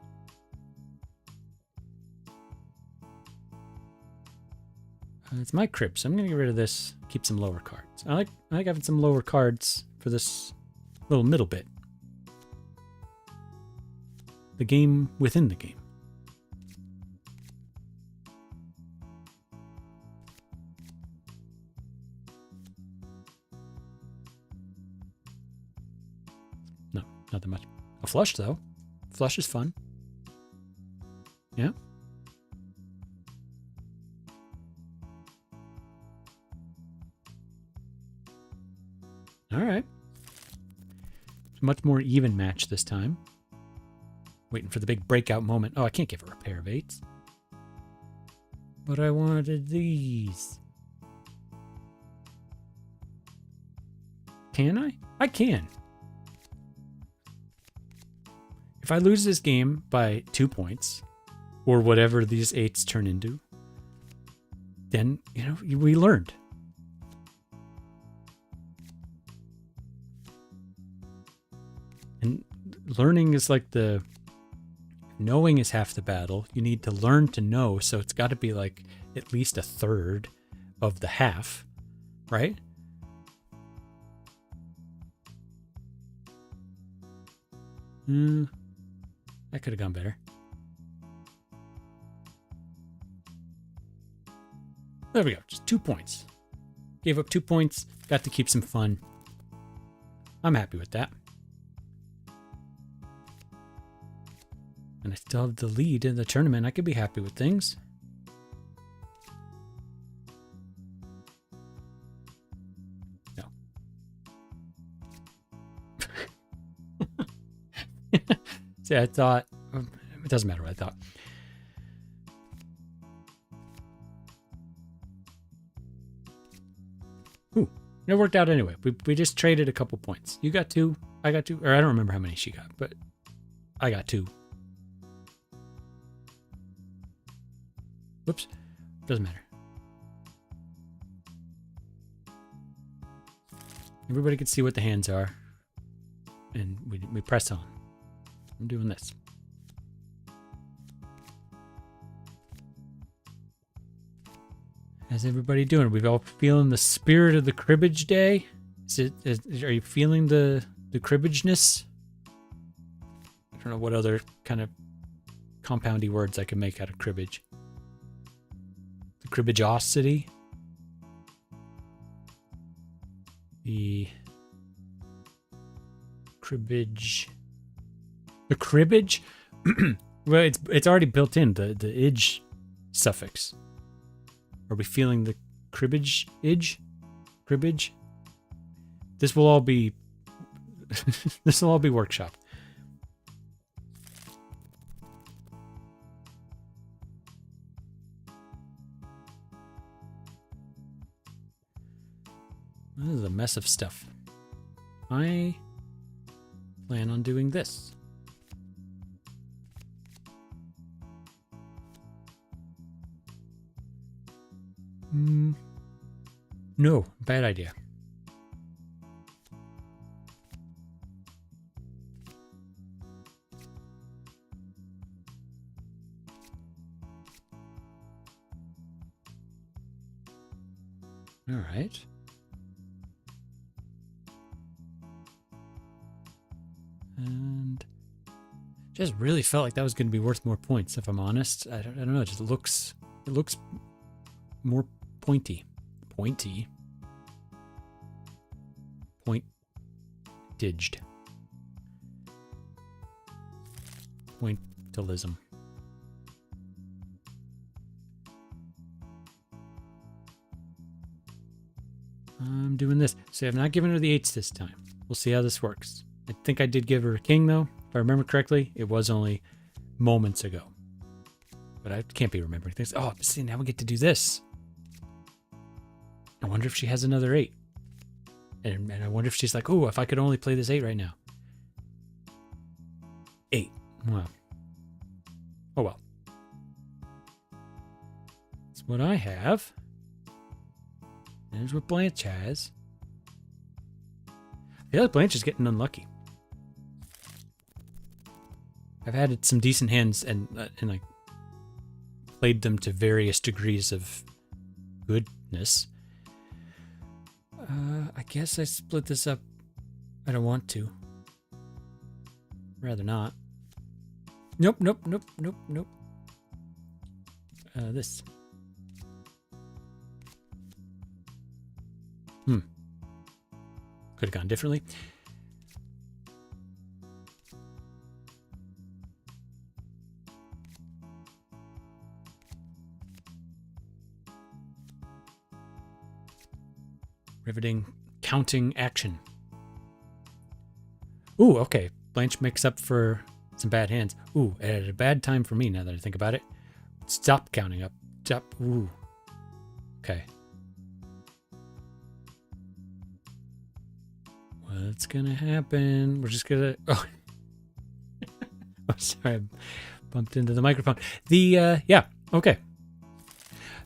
Speaker 1: It's my crib, so I'm going to get rid of this. Keep some lower cards. I like having some lower cards for this little middle bit. the game within the game. No, not that much. A flush, though. Flush is fun. Yeah. All right. It's a much more even match this time. Waiting for the big breakout moment. Oh, I can't give her a pair of 8s. But I wanted these. Can I? I can. If I lose this game by 2 points, or whatever these 8s turn into, then, we learned. And learning is like knowing is half the battle. You need to learn to know, so it's got to be like at least a third of the half, right? That could have gone better. There we go, just 2 points. Gave up 2 points, got to keep some fun. I'm happy with that. And I still have the lead in the tournament. I could be happy with things. No. See, I thought... It doesn't matter what I thought. Ooh, it worked out anyway. We just traded a couple points. You got 2, I got 2. Or I don't remember how many she got, but I got 2. Whoops. Doesn't matter. Everybody can see what the hands are. And we press on. I'm doing this. How's everybody doing? Are we all feeling the spirit of the cribbage day? Are you feeling the cribbageness? I don't know what other kind of compoundy words I can make out of cribbage. The cribbageosity. The cribbage. The cribbage? Well, it's already built in, the idge suffix. Are we feeling the cribbage idge? Cribbage? This will all be this will all be workshopped. This is a mess of stuff. I plan on doing this. No, bad idea. All right. And just really felt like that was going to be worth more points, if I'm honest. I don't know. It looks more pointy. Pointy. Pointiged. Pointillism. I'm doing this. So I've not given her the 8s this time. We'll see how this works. I think I did give her a king, though. If I remember correctly, it was only moments ago. But I can't be remembering things. Oh, see, now we get to do this. I wonder if she has another 8. And I wonder if she's like, oh, if I could only play this 8 right now. 8. Wow. Oh, well. That's what I have. There's what Blanche has. I feel like Blanche is getting unlucky. I've had some decent hands and like played them to various degrees of goodness. I guess I split this up. I don't want to. Rather not. Nope. This. Could have gone differently. Riveting counting action. Ooh, okay. Blanche makes up for some bad hands. Ooh, at a bad time for me now that I think about it. Stop counting up. Stop. Ooh. Okay. What's gonna happen? We're just gonna... Oh. I'm sorry. I bumped into the microphone. Yeah. Okay.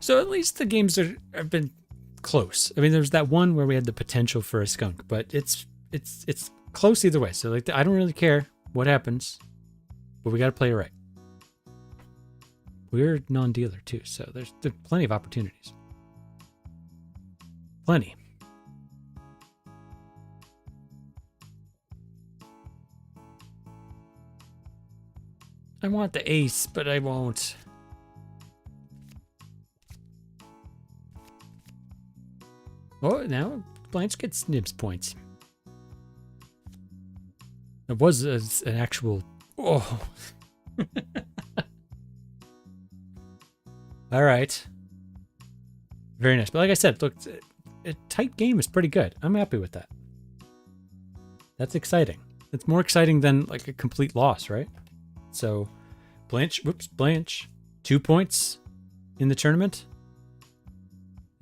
Speaker 1: So at least the games have been close. I mean, there's that one where we had the potential for a skunk, but it's close either way. So like, I don't really care what happens, but we got to play it right. We're non-dealer too, so there's plenty of opportunities. Plenty. I want the ace, but I won't. Oh, now Blanche gets nibs points. It was an actual... Oh. All right. Very nice. But like I said, look, a tight game is pretty good. I'm happy with that. That's exciting. It's more exciting than like a complete loss, right? So Blanche, 2 points in the tournament.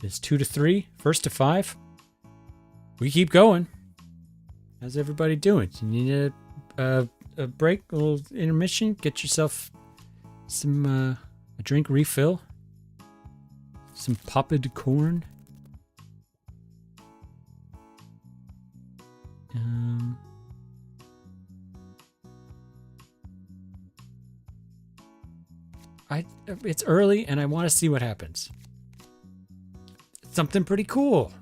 Speaker 1: It's 2-3, first to 5. We keep going. How's everybody doing? You need a break, a little intermission? Get yourself some a drink refill. Some popped corn. It's early and I want to see what happens. Something pretty cool.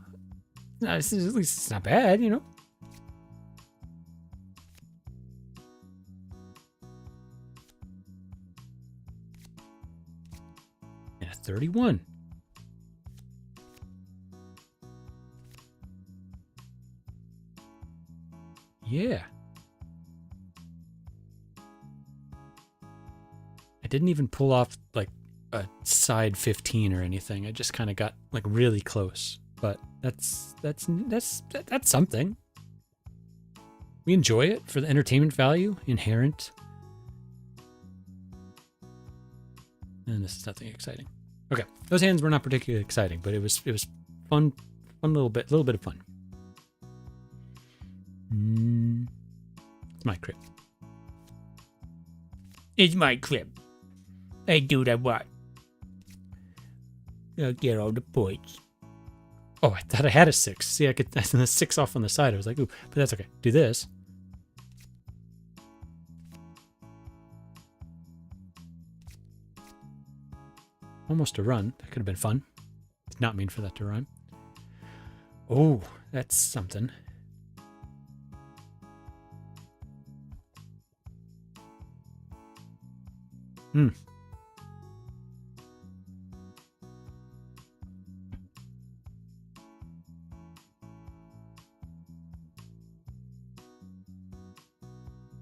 Speaker 1: At least it's not bad, you know. And a 31. Yeah. I didn't even pull off like a side 15 or anything. I just kind of got like really close. But that's something. We enjoy it for the entertainment value inherent. And this is nothing exciting. Okay, those hands were not particularly exciting, but it was fun, little bit of fun. It's my crib. It's my crib. I do what I want. I'll get all the points. Oh, I thought I had a 6. See, I could the 6 off on the side. I was like, ooh, but that's okay. Do this. Almost a run. That could have been fun. Did not mean for that to rhyme. Oh, that's something.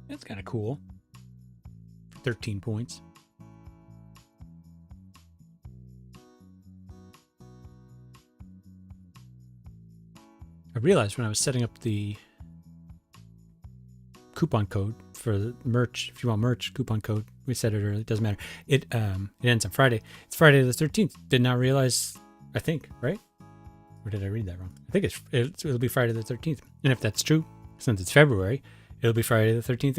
Speaker 1: That's kind of cool. 13 points. I realized when I was setting up the coupon code for the merch, if you want merch, coupon code, we said it earlier, it doesn't matter. It ends on Friday. It's Friday the 13th. Did not realize, I think, right? Or did I read that wrong? I think it'll be Friday the 13th. And if that's true, since it's February, it'll be Friday the 13th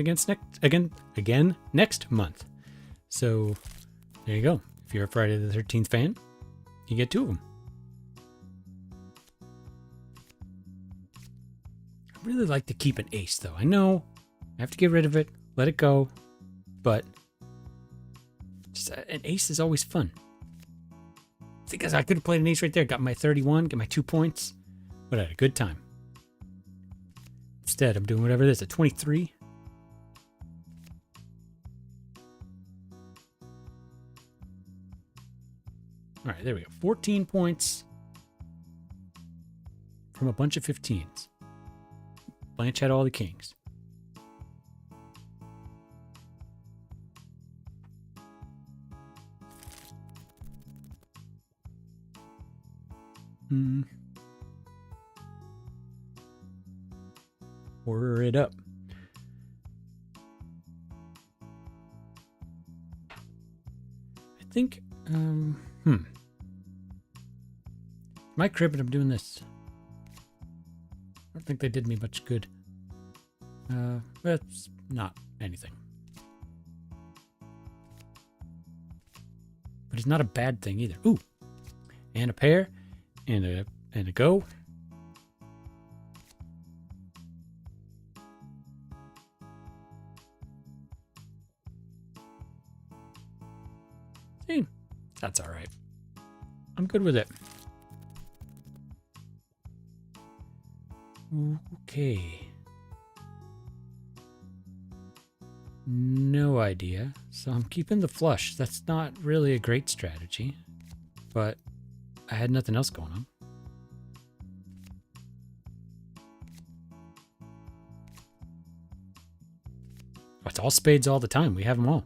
Speaker 1: again next month. So there you go. If you're a Friday the 13th fan, you get 2 of them. I really like to keep an ace, though. I know I have to get rid of it, let it go, but just, an ace is always fun. Because I could have played an ace right there, got my 31, get my 2 points, but I had a good time. Instead, I'm doing whatever it is, a 23. All right, there we go. 14 points from a bunch of 15s. Blanche had all the kings. Order it up. I think, my crib and I'm doing this. I don't think they did me much good. That's not anything. But it's not a bad thing either. Ooh, and a pair, and a go. See, that's all right. I'm good with it. Okay. No idea. So I'm keeping the flush. That's not really a great strategy, but I had nothing else going on. Oh, it's all spades all the time. We have them all.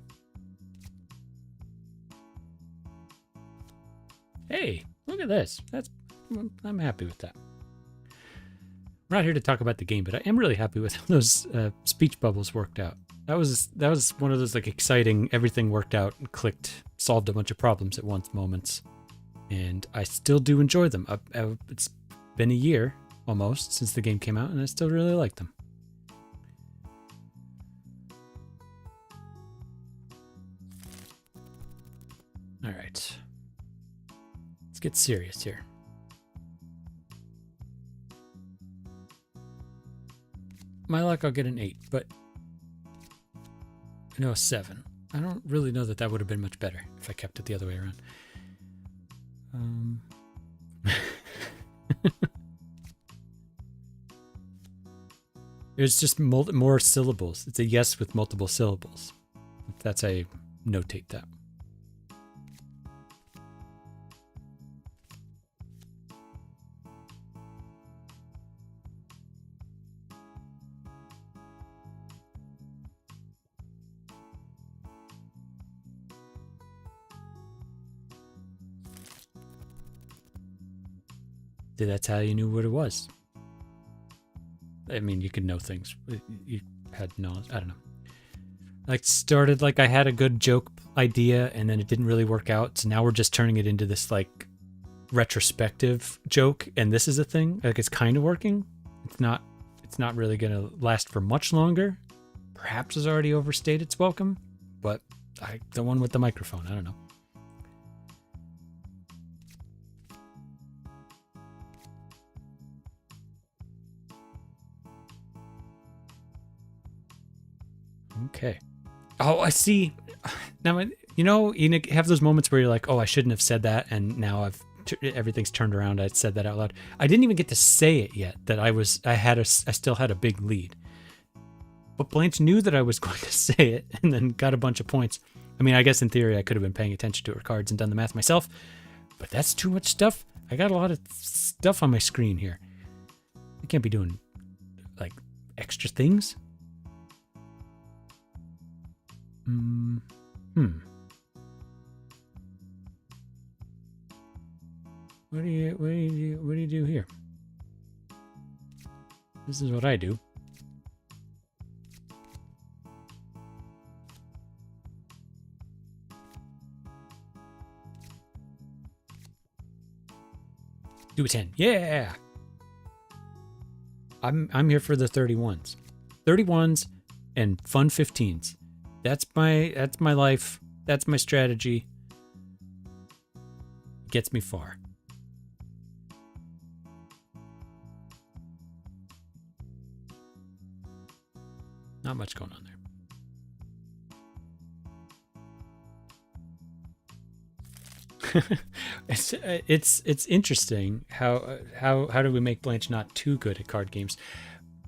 Speaker 1: Hey, look at this. I'm happy with that. We're not here to talk about the game, but I am really happy with how those speech bubbles worked out. That was one of those like exciting, everything worked out and clicked, solved a bunch of problems at once moments. And I still do enjoy them. It's been a year almost since the game came out, and I still really like them. All right. Let's get serious here. My luck, I'll get an 8, but no, a 7. I don't really know that would have been much better if I kept it the other way around. It's just more syllables. It's a yes with multiple syllables. That's how you notate that. That's how you knew what it was. I mean, you could know things. You had knowledge. I don't know. Like, started like I had a good joke idea, and then it didn't really work out. So now we're just turning it into this like retrospective joke, and this is a thing. Like, it's kind of working. It's not really gonna last for much longer. Perhaps has already overstayed its welcome, but the one with the microphone, I don't know. Okay. Oh, I see. Now, you have those moments where you're like, oh, I shouldn't have said that, and now everything's turned around. I said that out loud. I didn't even get to say it yet. That I still had a big lead. But Blanche knew that I was going to say it, and then got a bunch of points. I mean, I guess in theory I could have been paying attention to her cards and done the math myself, but that's too much stuff. I got a lot of stuff on my screen here. I can't be doing like extra things. What do you do here? This is what I do. Do a 10. Yeah. I'm here for the 31s. 31s and fun 15s. That's my life. That's my strategy. Gets me far. Not much going on there. It's interesting how do we make Blanche not too good at card games?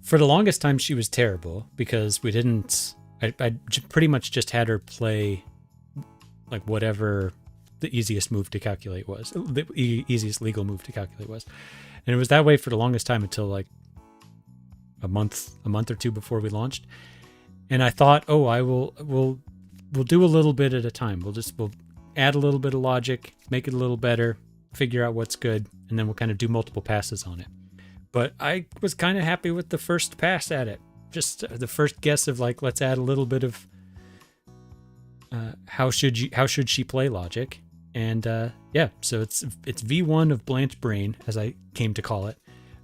Speaker 1: For the longest time, she was terrible because we didn't. I pretty much just had her play like whatever the easiest move to calculate was, the easiest legal move to calculate was. And it was that way for the longest time until like a month or two before we launched. And I thought, oh, we'll do a little bit at a time. We'll add a little bit of logic, make it a little better, figure out what's good, and then we'll kind of do multiple passes on it. But I was kind of happy with the first pass at it. Just the first guess of like, let's add a little bit of how should she play logic. And yeah, so it's V1 of Blanche Brain, as I came to call it,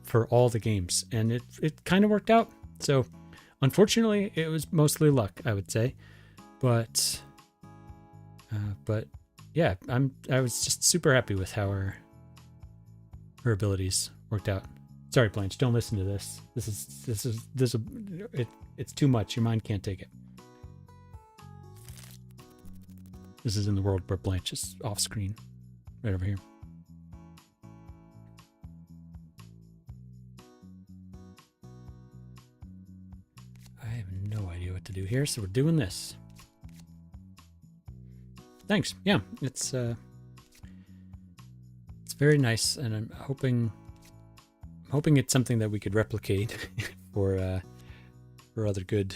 Speaker 1: for all the games. And it kind of worked out. So unfortunately, it was mostly luck, I would say. But yeah, I was just super happy with how her abilities worked out. Sorry, Blanche, don't listen to this. It's too much. Your mind can't take it. This is in the world where Blanche is off screen, right over here. I have no idea what to do here, so we're doing this. Thanks. Yeah, it's very nice, and I'm hoping it's something that we could replicate for other good.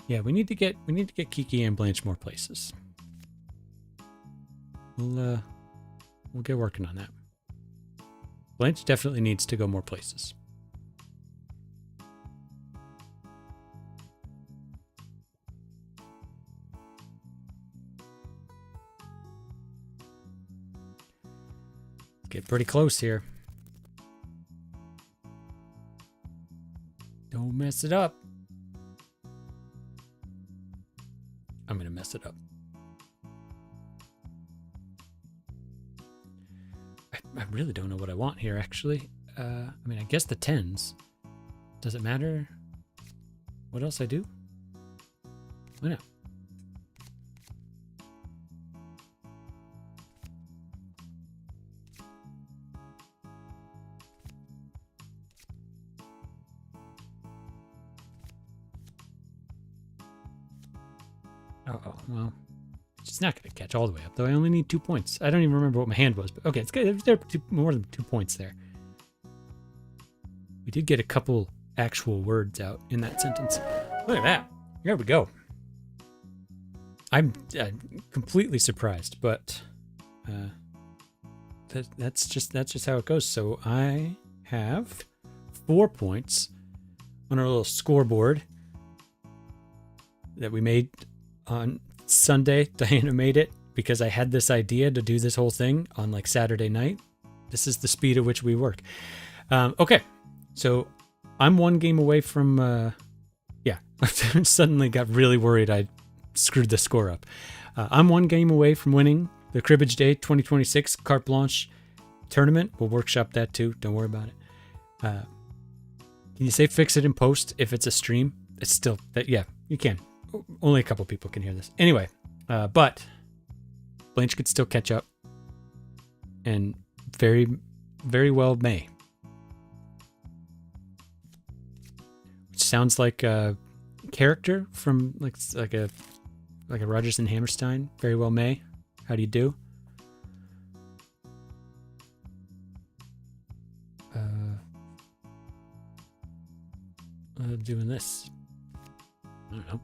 Speaker 1: Yeah, we need to get Kiki and Blanche more places. We'll get working on that. Blanche definitely needs to go more places. Get pretty close here. Don't mess it up. I'm gonna mess it up. I really don't know what I want here, actually. I mean, I guess the 10s. Does it matter what else I do? Why not? Oh, well, it's not going to catch all the way up, though. I only need 2 points. I don't even remember what my hand was, but okay, it's good. There were more than 2 points there. We did get a couple actual words out in that sentence. Look at that. Here we go. I'm completely surprised, but that's just how it goes. So I have 4 points on our little scoreboard that we made on Sunday. Diana made it because I had this idea to do this whole thing on like Saturday night. This is the speed at which we work. Okay, so I'm 1 game away from yeah. Suddenly got really worried I screwed the score up. I'm 1 game away from winning the Cribbage Day 2026 Carte Blanche tournament. We'll workshop that too. Don't worry about it. Can you say fix it in post if it's a stream? It's still that, yeah, you can. Only a couple people can hear this. Anyway, but Blanche could still catch up, and very, very well may. Which sounds like a character from like a Rodgers and Hammerstein. Very well may. How do you do? Doing this. I don't know.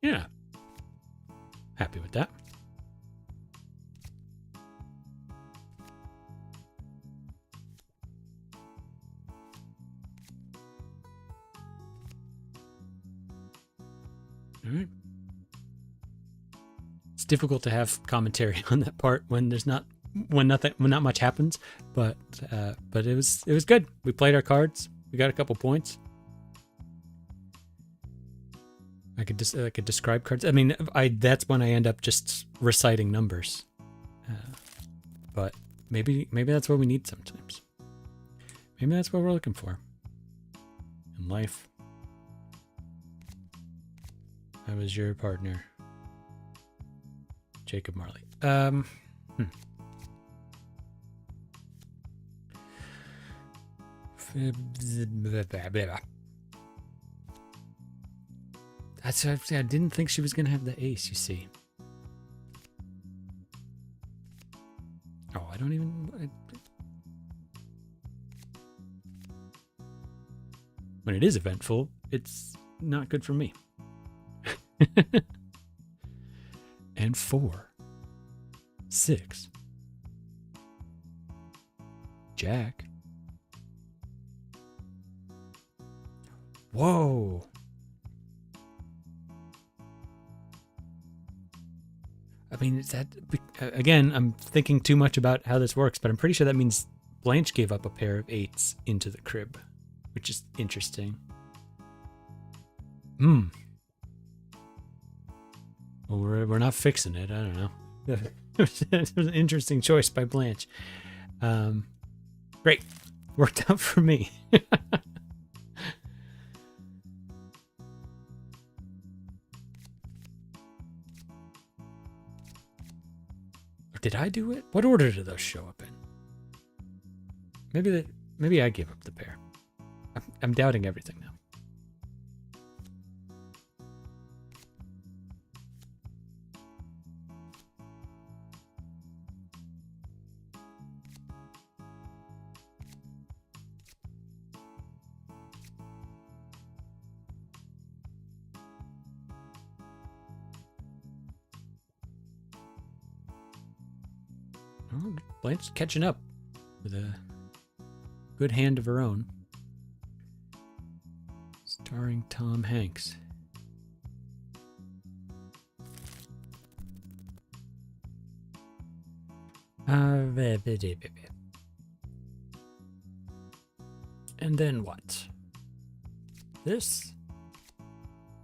Speaker 1: Yeah. Happy with that. All right. It's difficult to have commentary on that part when not much happens, but it was good. We played our cards. We got a couple points. I could describe cards. I mean, that's when I end up just reciting numbers. But maybe that's what we need sometimes. Maybe that's what we're looking for in life. I was your partner, Jacob Marley. I didn't think she was going to have the ace, you see. Oh, I don't even... When it is eventful, it's not good for me. And 4. 6. Jack. Whoa. I mean, is that... Again, I'm thinking too much about how this works, but I'm pretty sure that means Blanche gave up a pair of 8s into the crib, which is interesting. Well, we're not fixing it. I don't know. It was an interesting choice by Blanche. Great. Worked out for me. Did I do it? What order did those show up in? Maybe I gave up the pair. I'm doubting everything now. Oh, Blanche's catching up with a good hand of her own. Starring Tom Hanks. And then what? This?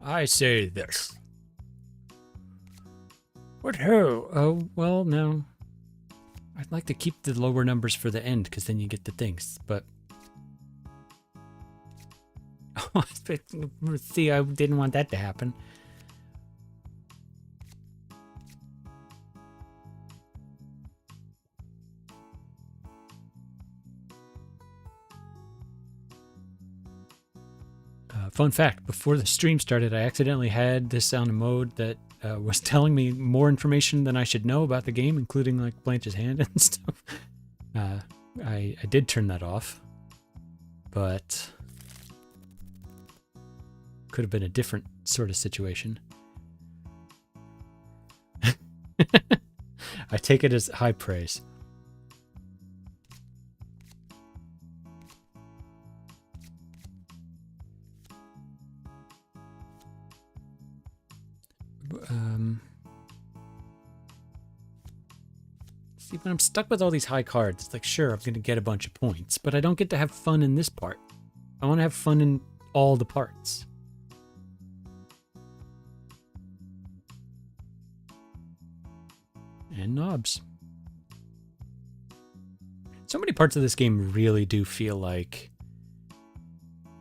Speaker 1: I say this. What ho? Oh, well, no. I'd like to keep the lower numbers for the end, because then you get the things, but... See, I didn't want that to happen. Fun fact, before the stream started, I accidentally had this on a mode that was telling me more information than I should know about the game, including like Blanche's hand and stuff. I did turn that off, but could have been a different sort of situation. I take it as high praise. See, when I'm stuck with all these high cards, it's like, sure, I'm going to get a bunch of points, but I don't get to have fun in this part. I want to have fun in all the parts. And knobs. So many parts of this game really do feel like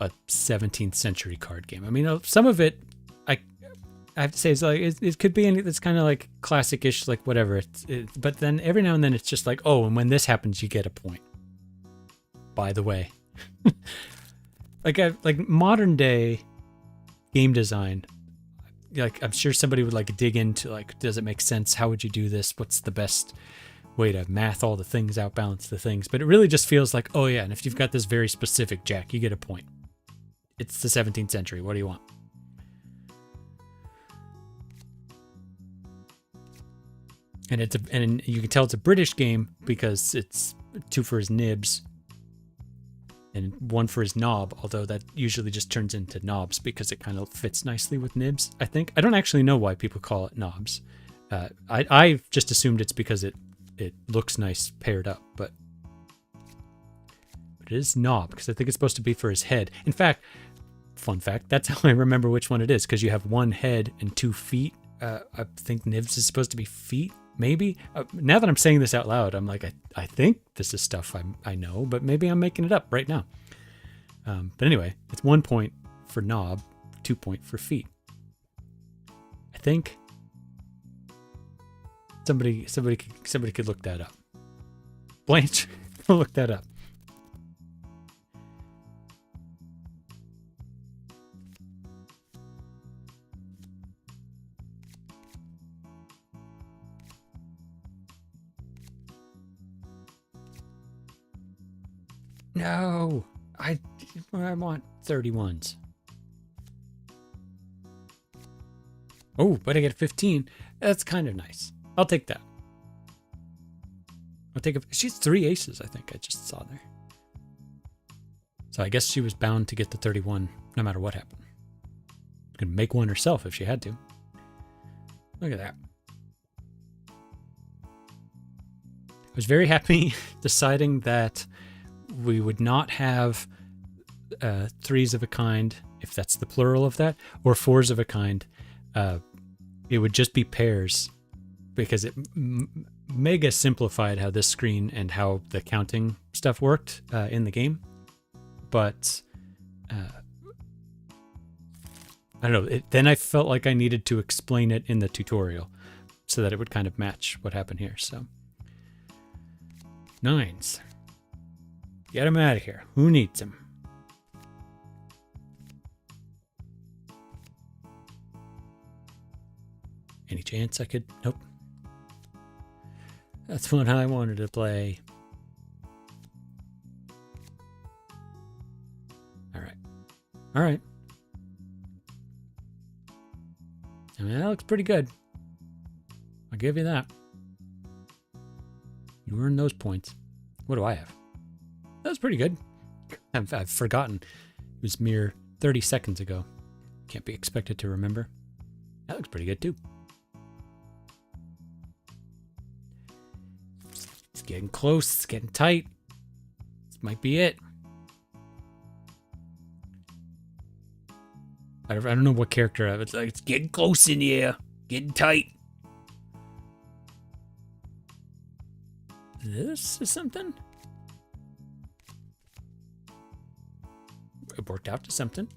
Speaker 1: a 17th century card game. I mean, some of it, I have to say, it's like it could be it's kind of like classic-ish, like whatever. But then every now and then it's just like, oh, and when this happens, you get a point. By the way, like modern day game design, like I'm sure somebody would like dig into like, does it make sense? How would you do this? What's the best way to math all the things out, balance the things? But it really just feels like, oh yeah, and if you've got this very specific jack, you get a point. It's the 17th century. What do you want? And you can tell it's a British game because it's 2 for his nibs and 1 for his knob, although that usually just turns into knobs because it kind of fits nicely with nibs, I think. I don't actually know why people call it knobs. I've just assumed it's because it looks nice paired up, but it is knob because I think it's supposed to be for his head. In fact, fun fact, that's how I remember which one it is, because you have 1 head and 2 feet. I think nibs is supposed to be feet. Maybe. Now that I'm saying this out loud, I'm like, I think this is stuff I know, but maybe I'm making it up right now. But anyway, it's 1 point for knob, 2 point for feet. I think somebody could look that up. Blanche, look that up. No, I want 31s. Oh, but I get a 15. That's kind of nice. I'll take that. I'll take a. She's 3 aces, I think I just saw there. So I guess she was bound to get the 31 no matter what happened. Could make one herself if she had to. Look at that. I was very happy deciding that we would not have 3s of a kind, if that's the plural of that, or 4s of a kind. It would just be pairs, because it mega simplified how this screen and how the counting stuff worked in the game. But I don't know. Then I felt like I needed to explain it in the tutorial so that it would kind of match what happened here. So 9s. Get them out of here. Who needs them? Any chance I could? Nope. That's what I wanted to play. All right. I mean, that looks pretty good. I'll give you that. You earned those points. What do I have? That was pretty good. I've forgotten. It was mere 30 seconds ago. Can't be expected to remember. That looks pretty good too. It's getting close. It's getting tight. This might be it. I don't know what character I have. It's like, it's getting close in here. Getting tight. This is something? It worked out to something.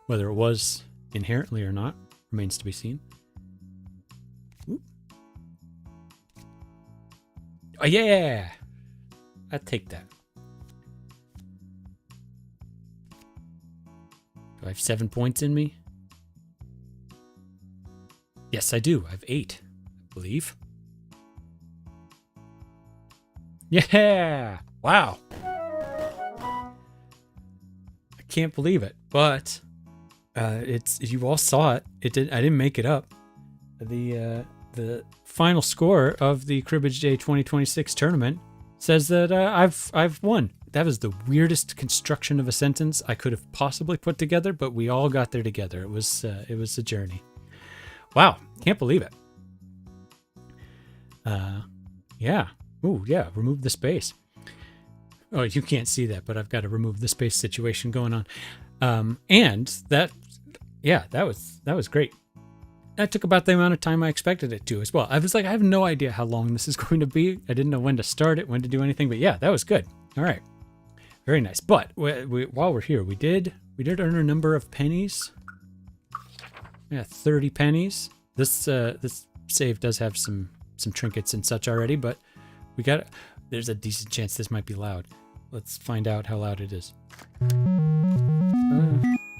Speaker 1: Whether it was inherently or not remains to be seen. Ooh. Oh, yeah! I'd take that. Do I have 7 points in me? Yes, I do. I have 8, I believe. Yeah! Wow. I can't believe it, but it's, you all saw it. I didn't make it up. The final score of the Cribbage Day 2026 tournament says that I've won. That was the weirdest construction of a sentence I could have possibly put together, but we all got there together. It was a journey. Wow, can't believe it. Yeah. Oh, yeah, remove the space. Oh, you can't see that, but I've got a remove the space situation going on. And that was great. That took about the amount of time I expected it to as well. I was like, I have no idea how long this is going to be. I didn't know when to start it, when to do anything, but yeah, that was good. All right. Very nice. But while we're here, we did earn a number of pennies. Yeah, 30 pennies. This save does have some trinkets and such already, but there's a decent chance this might be loud. Let's find out how loud it is.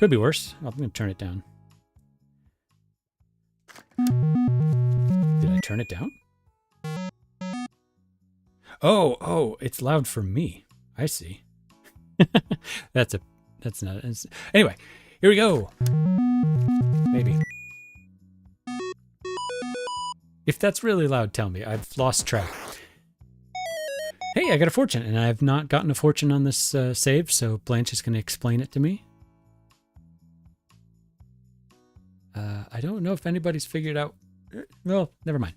Speaker 1: Could be worse. I'm going to turn it down. Did I turn it down? Oh, it's loud for me. I see. That's not. Anyway, here we go. Maybe. If that's really loud, tell me. I've lost track. Hey, I got a fortune, and I have not gotten a fortune on this save, so Blanche is going to explain it to me. I don't know if anybody's figured out. Well, never mind.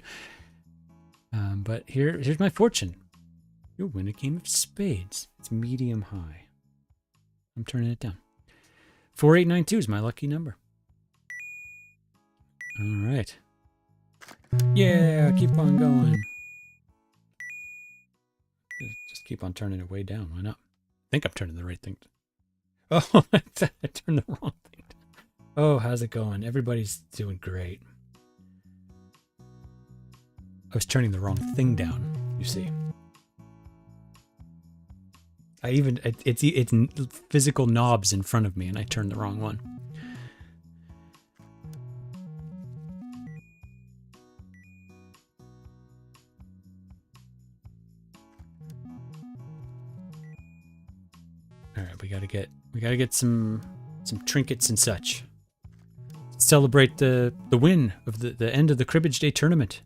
Speaker 1: But here's my fortune. You win a game of spades. It's medium high. I'm turning it down. 4892 is my lucky number. All right. Yeah, keep on going. Just keep on turning it way down. Why not? I think I'm turning the right thing. Oh, I turned the wrong thing. Oh, how's it going? Everybody's doing great. I was turning the wrong thing down, you see. It's physical knobs in front of me, and I turned the wrong one. right, we gotta get some trinkets and such. Celebrate the win of the end of the Cribbage Day tournament.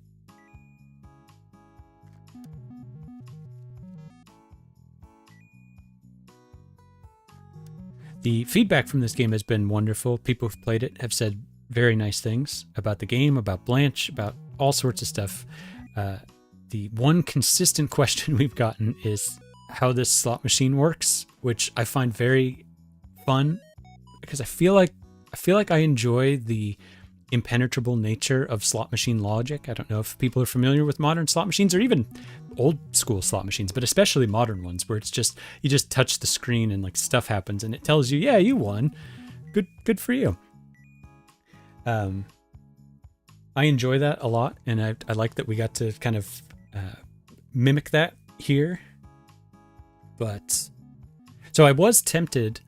Speaker 1: The feedback from this game has been wonderful. People who've played it have said very nice things about the game, about Blanche, about all sorts of stuff. The one consistent question we've gotten is how this slot machine works, which I find very fun because I feel like I enjoy the impenetrable nature of slot machine logic. I don't know if people are familiar with modern slot machines or even old school slot machines, but especially modern ones where it's just, you just touch the screen and like stuff happens and it tells you, yeah, you won. Good for you. I enjoy that a lot, and I like that we got to kind of mimic that here. But so I was tempted.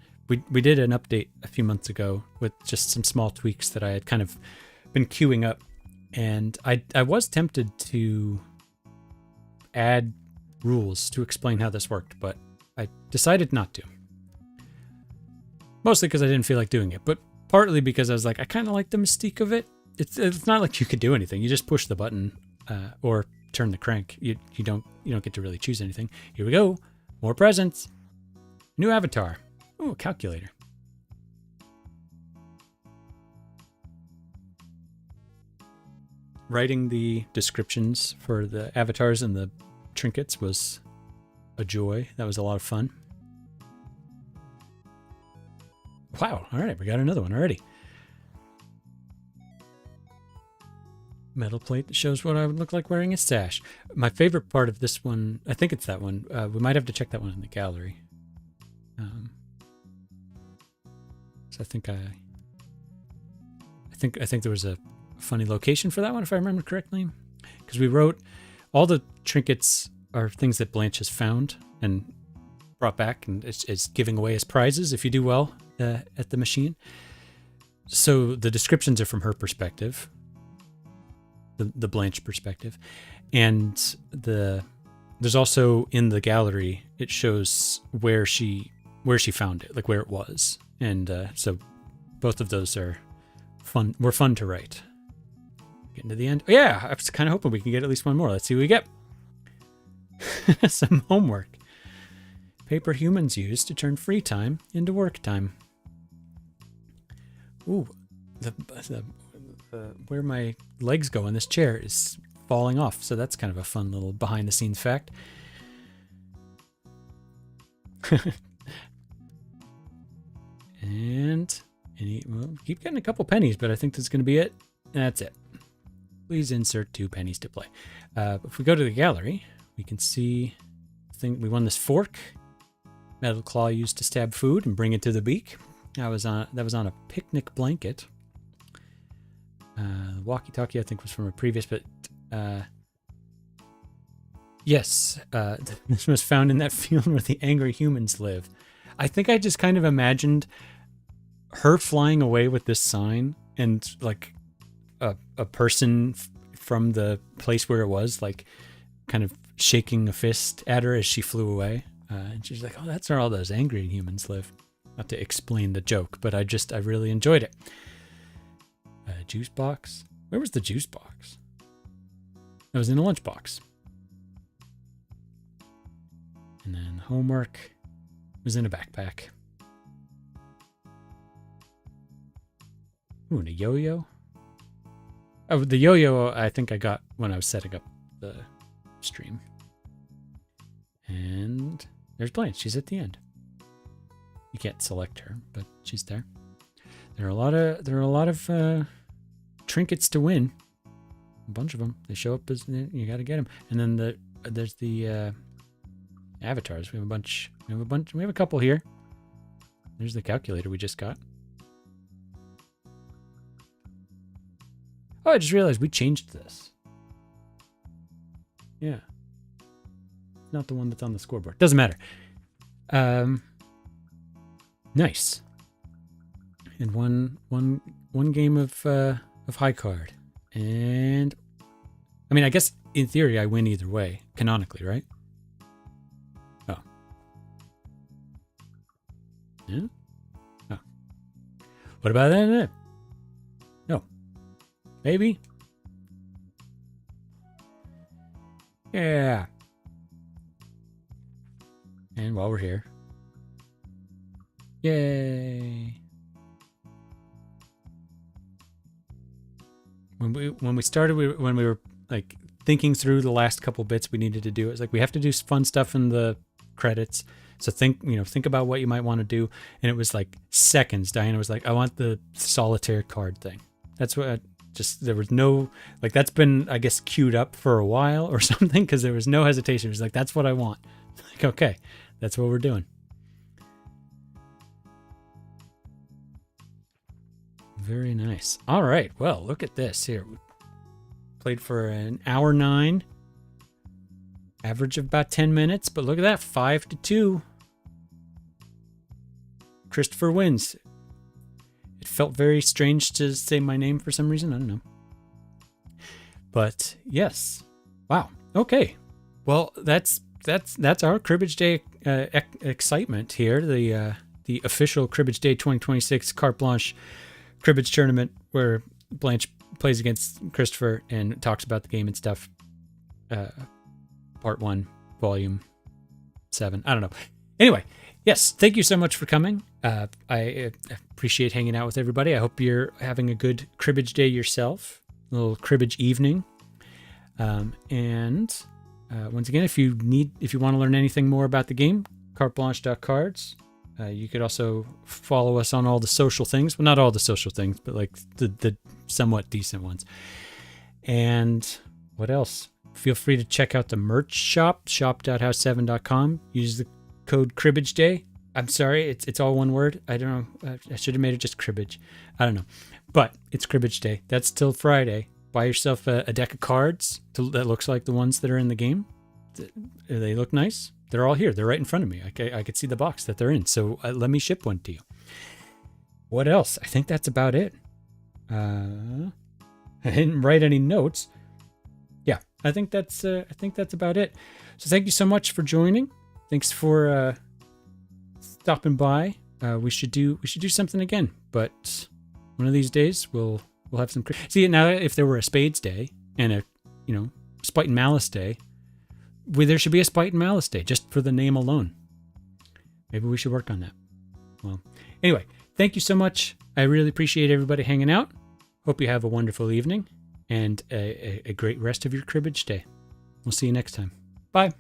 Speaker 1: We did an update a few months ago with just some small tweaks that I had kind of been queuing up, and I was tempted to add rules to explain how this worked, but I decided not to. Mostly because I didn't feel like doing it, but partly because I was like, I kind of like the mystique of it. It's not like you could do anything. You just push the button or turn the crank. You don't get to really choose anything. Here we go. More presents. New avatar. Oh, a calculator. Writing the descriptions for the avatars and the trinkets was a joy. That was a lot of fun. Wow. All right. We got another one already. Metal plate that shows what I would look like wearing a sash. My favorite part of this one, I think it's that one. We might have to check that one in the gallery. So I think there was a funny location for that one, if I remember correctly, because we wrote all the trinkets are things that Blanche has found and brought back, and is giving away as prizes if you do well at the machine. So the descriptions are from her perspective, the Blanche perspective, and there's also in the gallery it shows where she found it, like where it was, and so both of those are fun. Were fun to write. Getting to the end. Oh, yeah, I was kind of hoping we can get at least one more. Let's see what we get. Some homework. Paper humans use to turn free time into work time. Ooh, where my legs go in this chair is falling off, so that's kind of a fun little behind the scenes fact. And well, keep getting a couple pennies, but I think this is going to be it. That's it. Please insert 2 pennies to play. If we go to the gallery, we can see we won this fork. Metal claw used to stab food and bring it to the beak. That was on a picnic blanket. The walkie-talkie I think was from a previous, but yes, this was found in that field where the angry humans live. I think I just kind of imagined her flying away with this sign and like a person from the place where it was, like kind of shaking a fist at her as she flew away. And she's like, oh, that's where all those angry humans live. Not to explain the joke, but I really enjoyed it. Juice box. Where was the juice box? It was in a lunchbox. And then homework was in a backpack. Ooh, and a yo-yo. Oh, the yo-yo I think I got when I was setting up the stream. And there's Blanche. She's at the end. You can't select her, but she's there. There are a lot of trinkets to win. A bunch of them. They show up as you got to get them. And then there's the avatars. We have a bunch. We have a couple here. There's the calculator we just got. Oh, I just realized we changed this. Yeah. Not the one that's on the scoreboard. Doesn't matter. Nice. And one game of high card. And I mean, I guess in theory I win either way, canonically, right? Oh. Yeah? Oh. What about that? No. Maybe? Yeah. And while we're here. Yay. When we started, when we were like thinking through the last couple bits we needed to do, it's like we have to do fun stuff in the credits. So think about what you might want to do. And it was like seconds. Diana was like, I want the solitaire card thing. That's what there was no, like, that's been, I guess, queued up for a while or something, because there was no hesitation. It was like, that's what I want. Like, okay, that's what we're doing. Very nice. All right. Well, look at this here. We played for an hour 9. Average of about 10 minutes, but look at that, 5-2. Christopher wins. It felt very strange to say my name for some reason. I don't know. But yes. Wow. Okay. Well, that's our Cribbage Day excitement here. The official Cribbage Day 2026 Carte Blanche Cribbage tournament, where Blanche plays against Christopher and talks about the game and stuff. Part 1, Volume 7. I don't know. Anyway, yes, thank you so much for coming. I appreciate hanging out with everybody. I hope you're having a good Cribbage Day yourself, a little Cribbage evening. And once again, if you want to learn anything more about the game, carteblanche.cards. You could also follow us on all the social things. Well, not all the social things, but like the somewhat decent ones. And what else? Feel free to check out the merch shop, shop.house7.com. Use the code Cribbage Day. I'm sorry, it's all one word. I don't know. I should have made it just Cribbage. I don't know. But it's Cribbage Day. That's till Friday. Buy yourself a deck of cards that looks like the ones that are in the game. They look nice. They're all here. They're right in front of me. I could see the box that they're in. So let me ship one to you. What else? I think that's about it. I didn't write any notes. Yeah, I think that's about it. So thank you so much for joining. Thanks for stopping by. We should do something again, but one of these days we'll have some. See, now if there were a Spades Day and a Spite and Malice Day, there should be a Spite and Malice Day just for the name alone. Maybe we should work on that. Well, anyway, thank you so much. I really appreciate everybody hanging out. Hope you have a wonderful evening and a great rest of your Cribbage Day. We'll see you next time. Bye.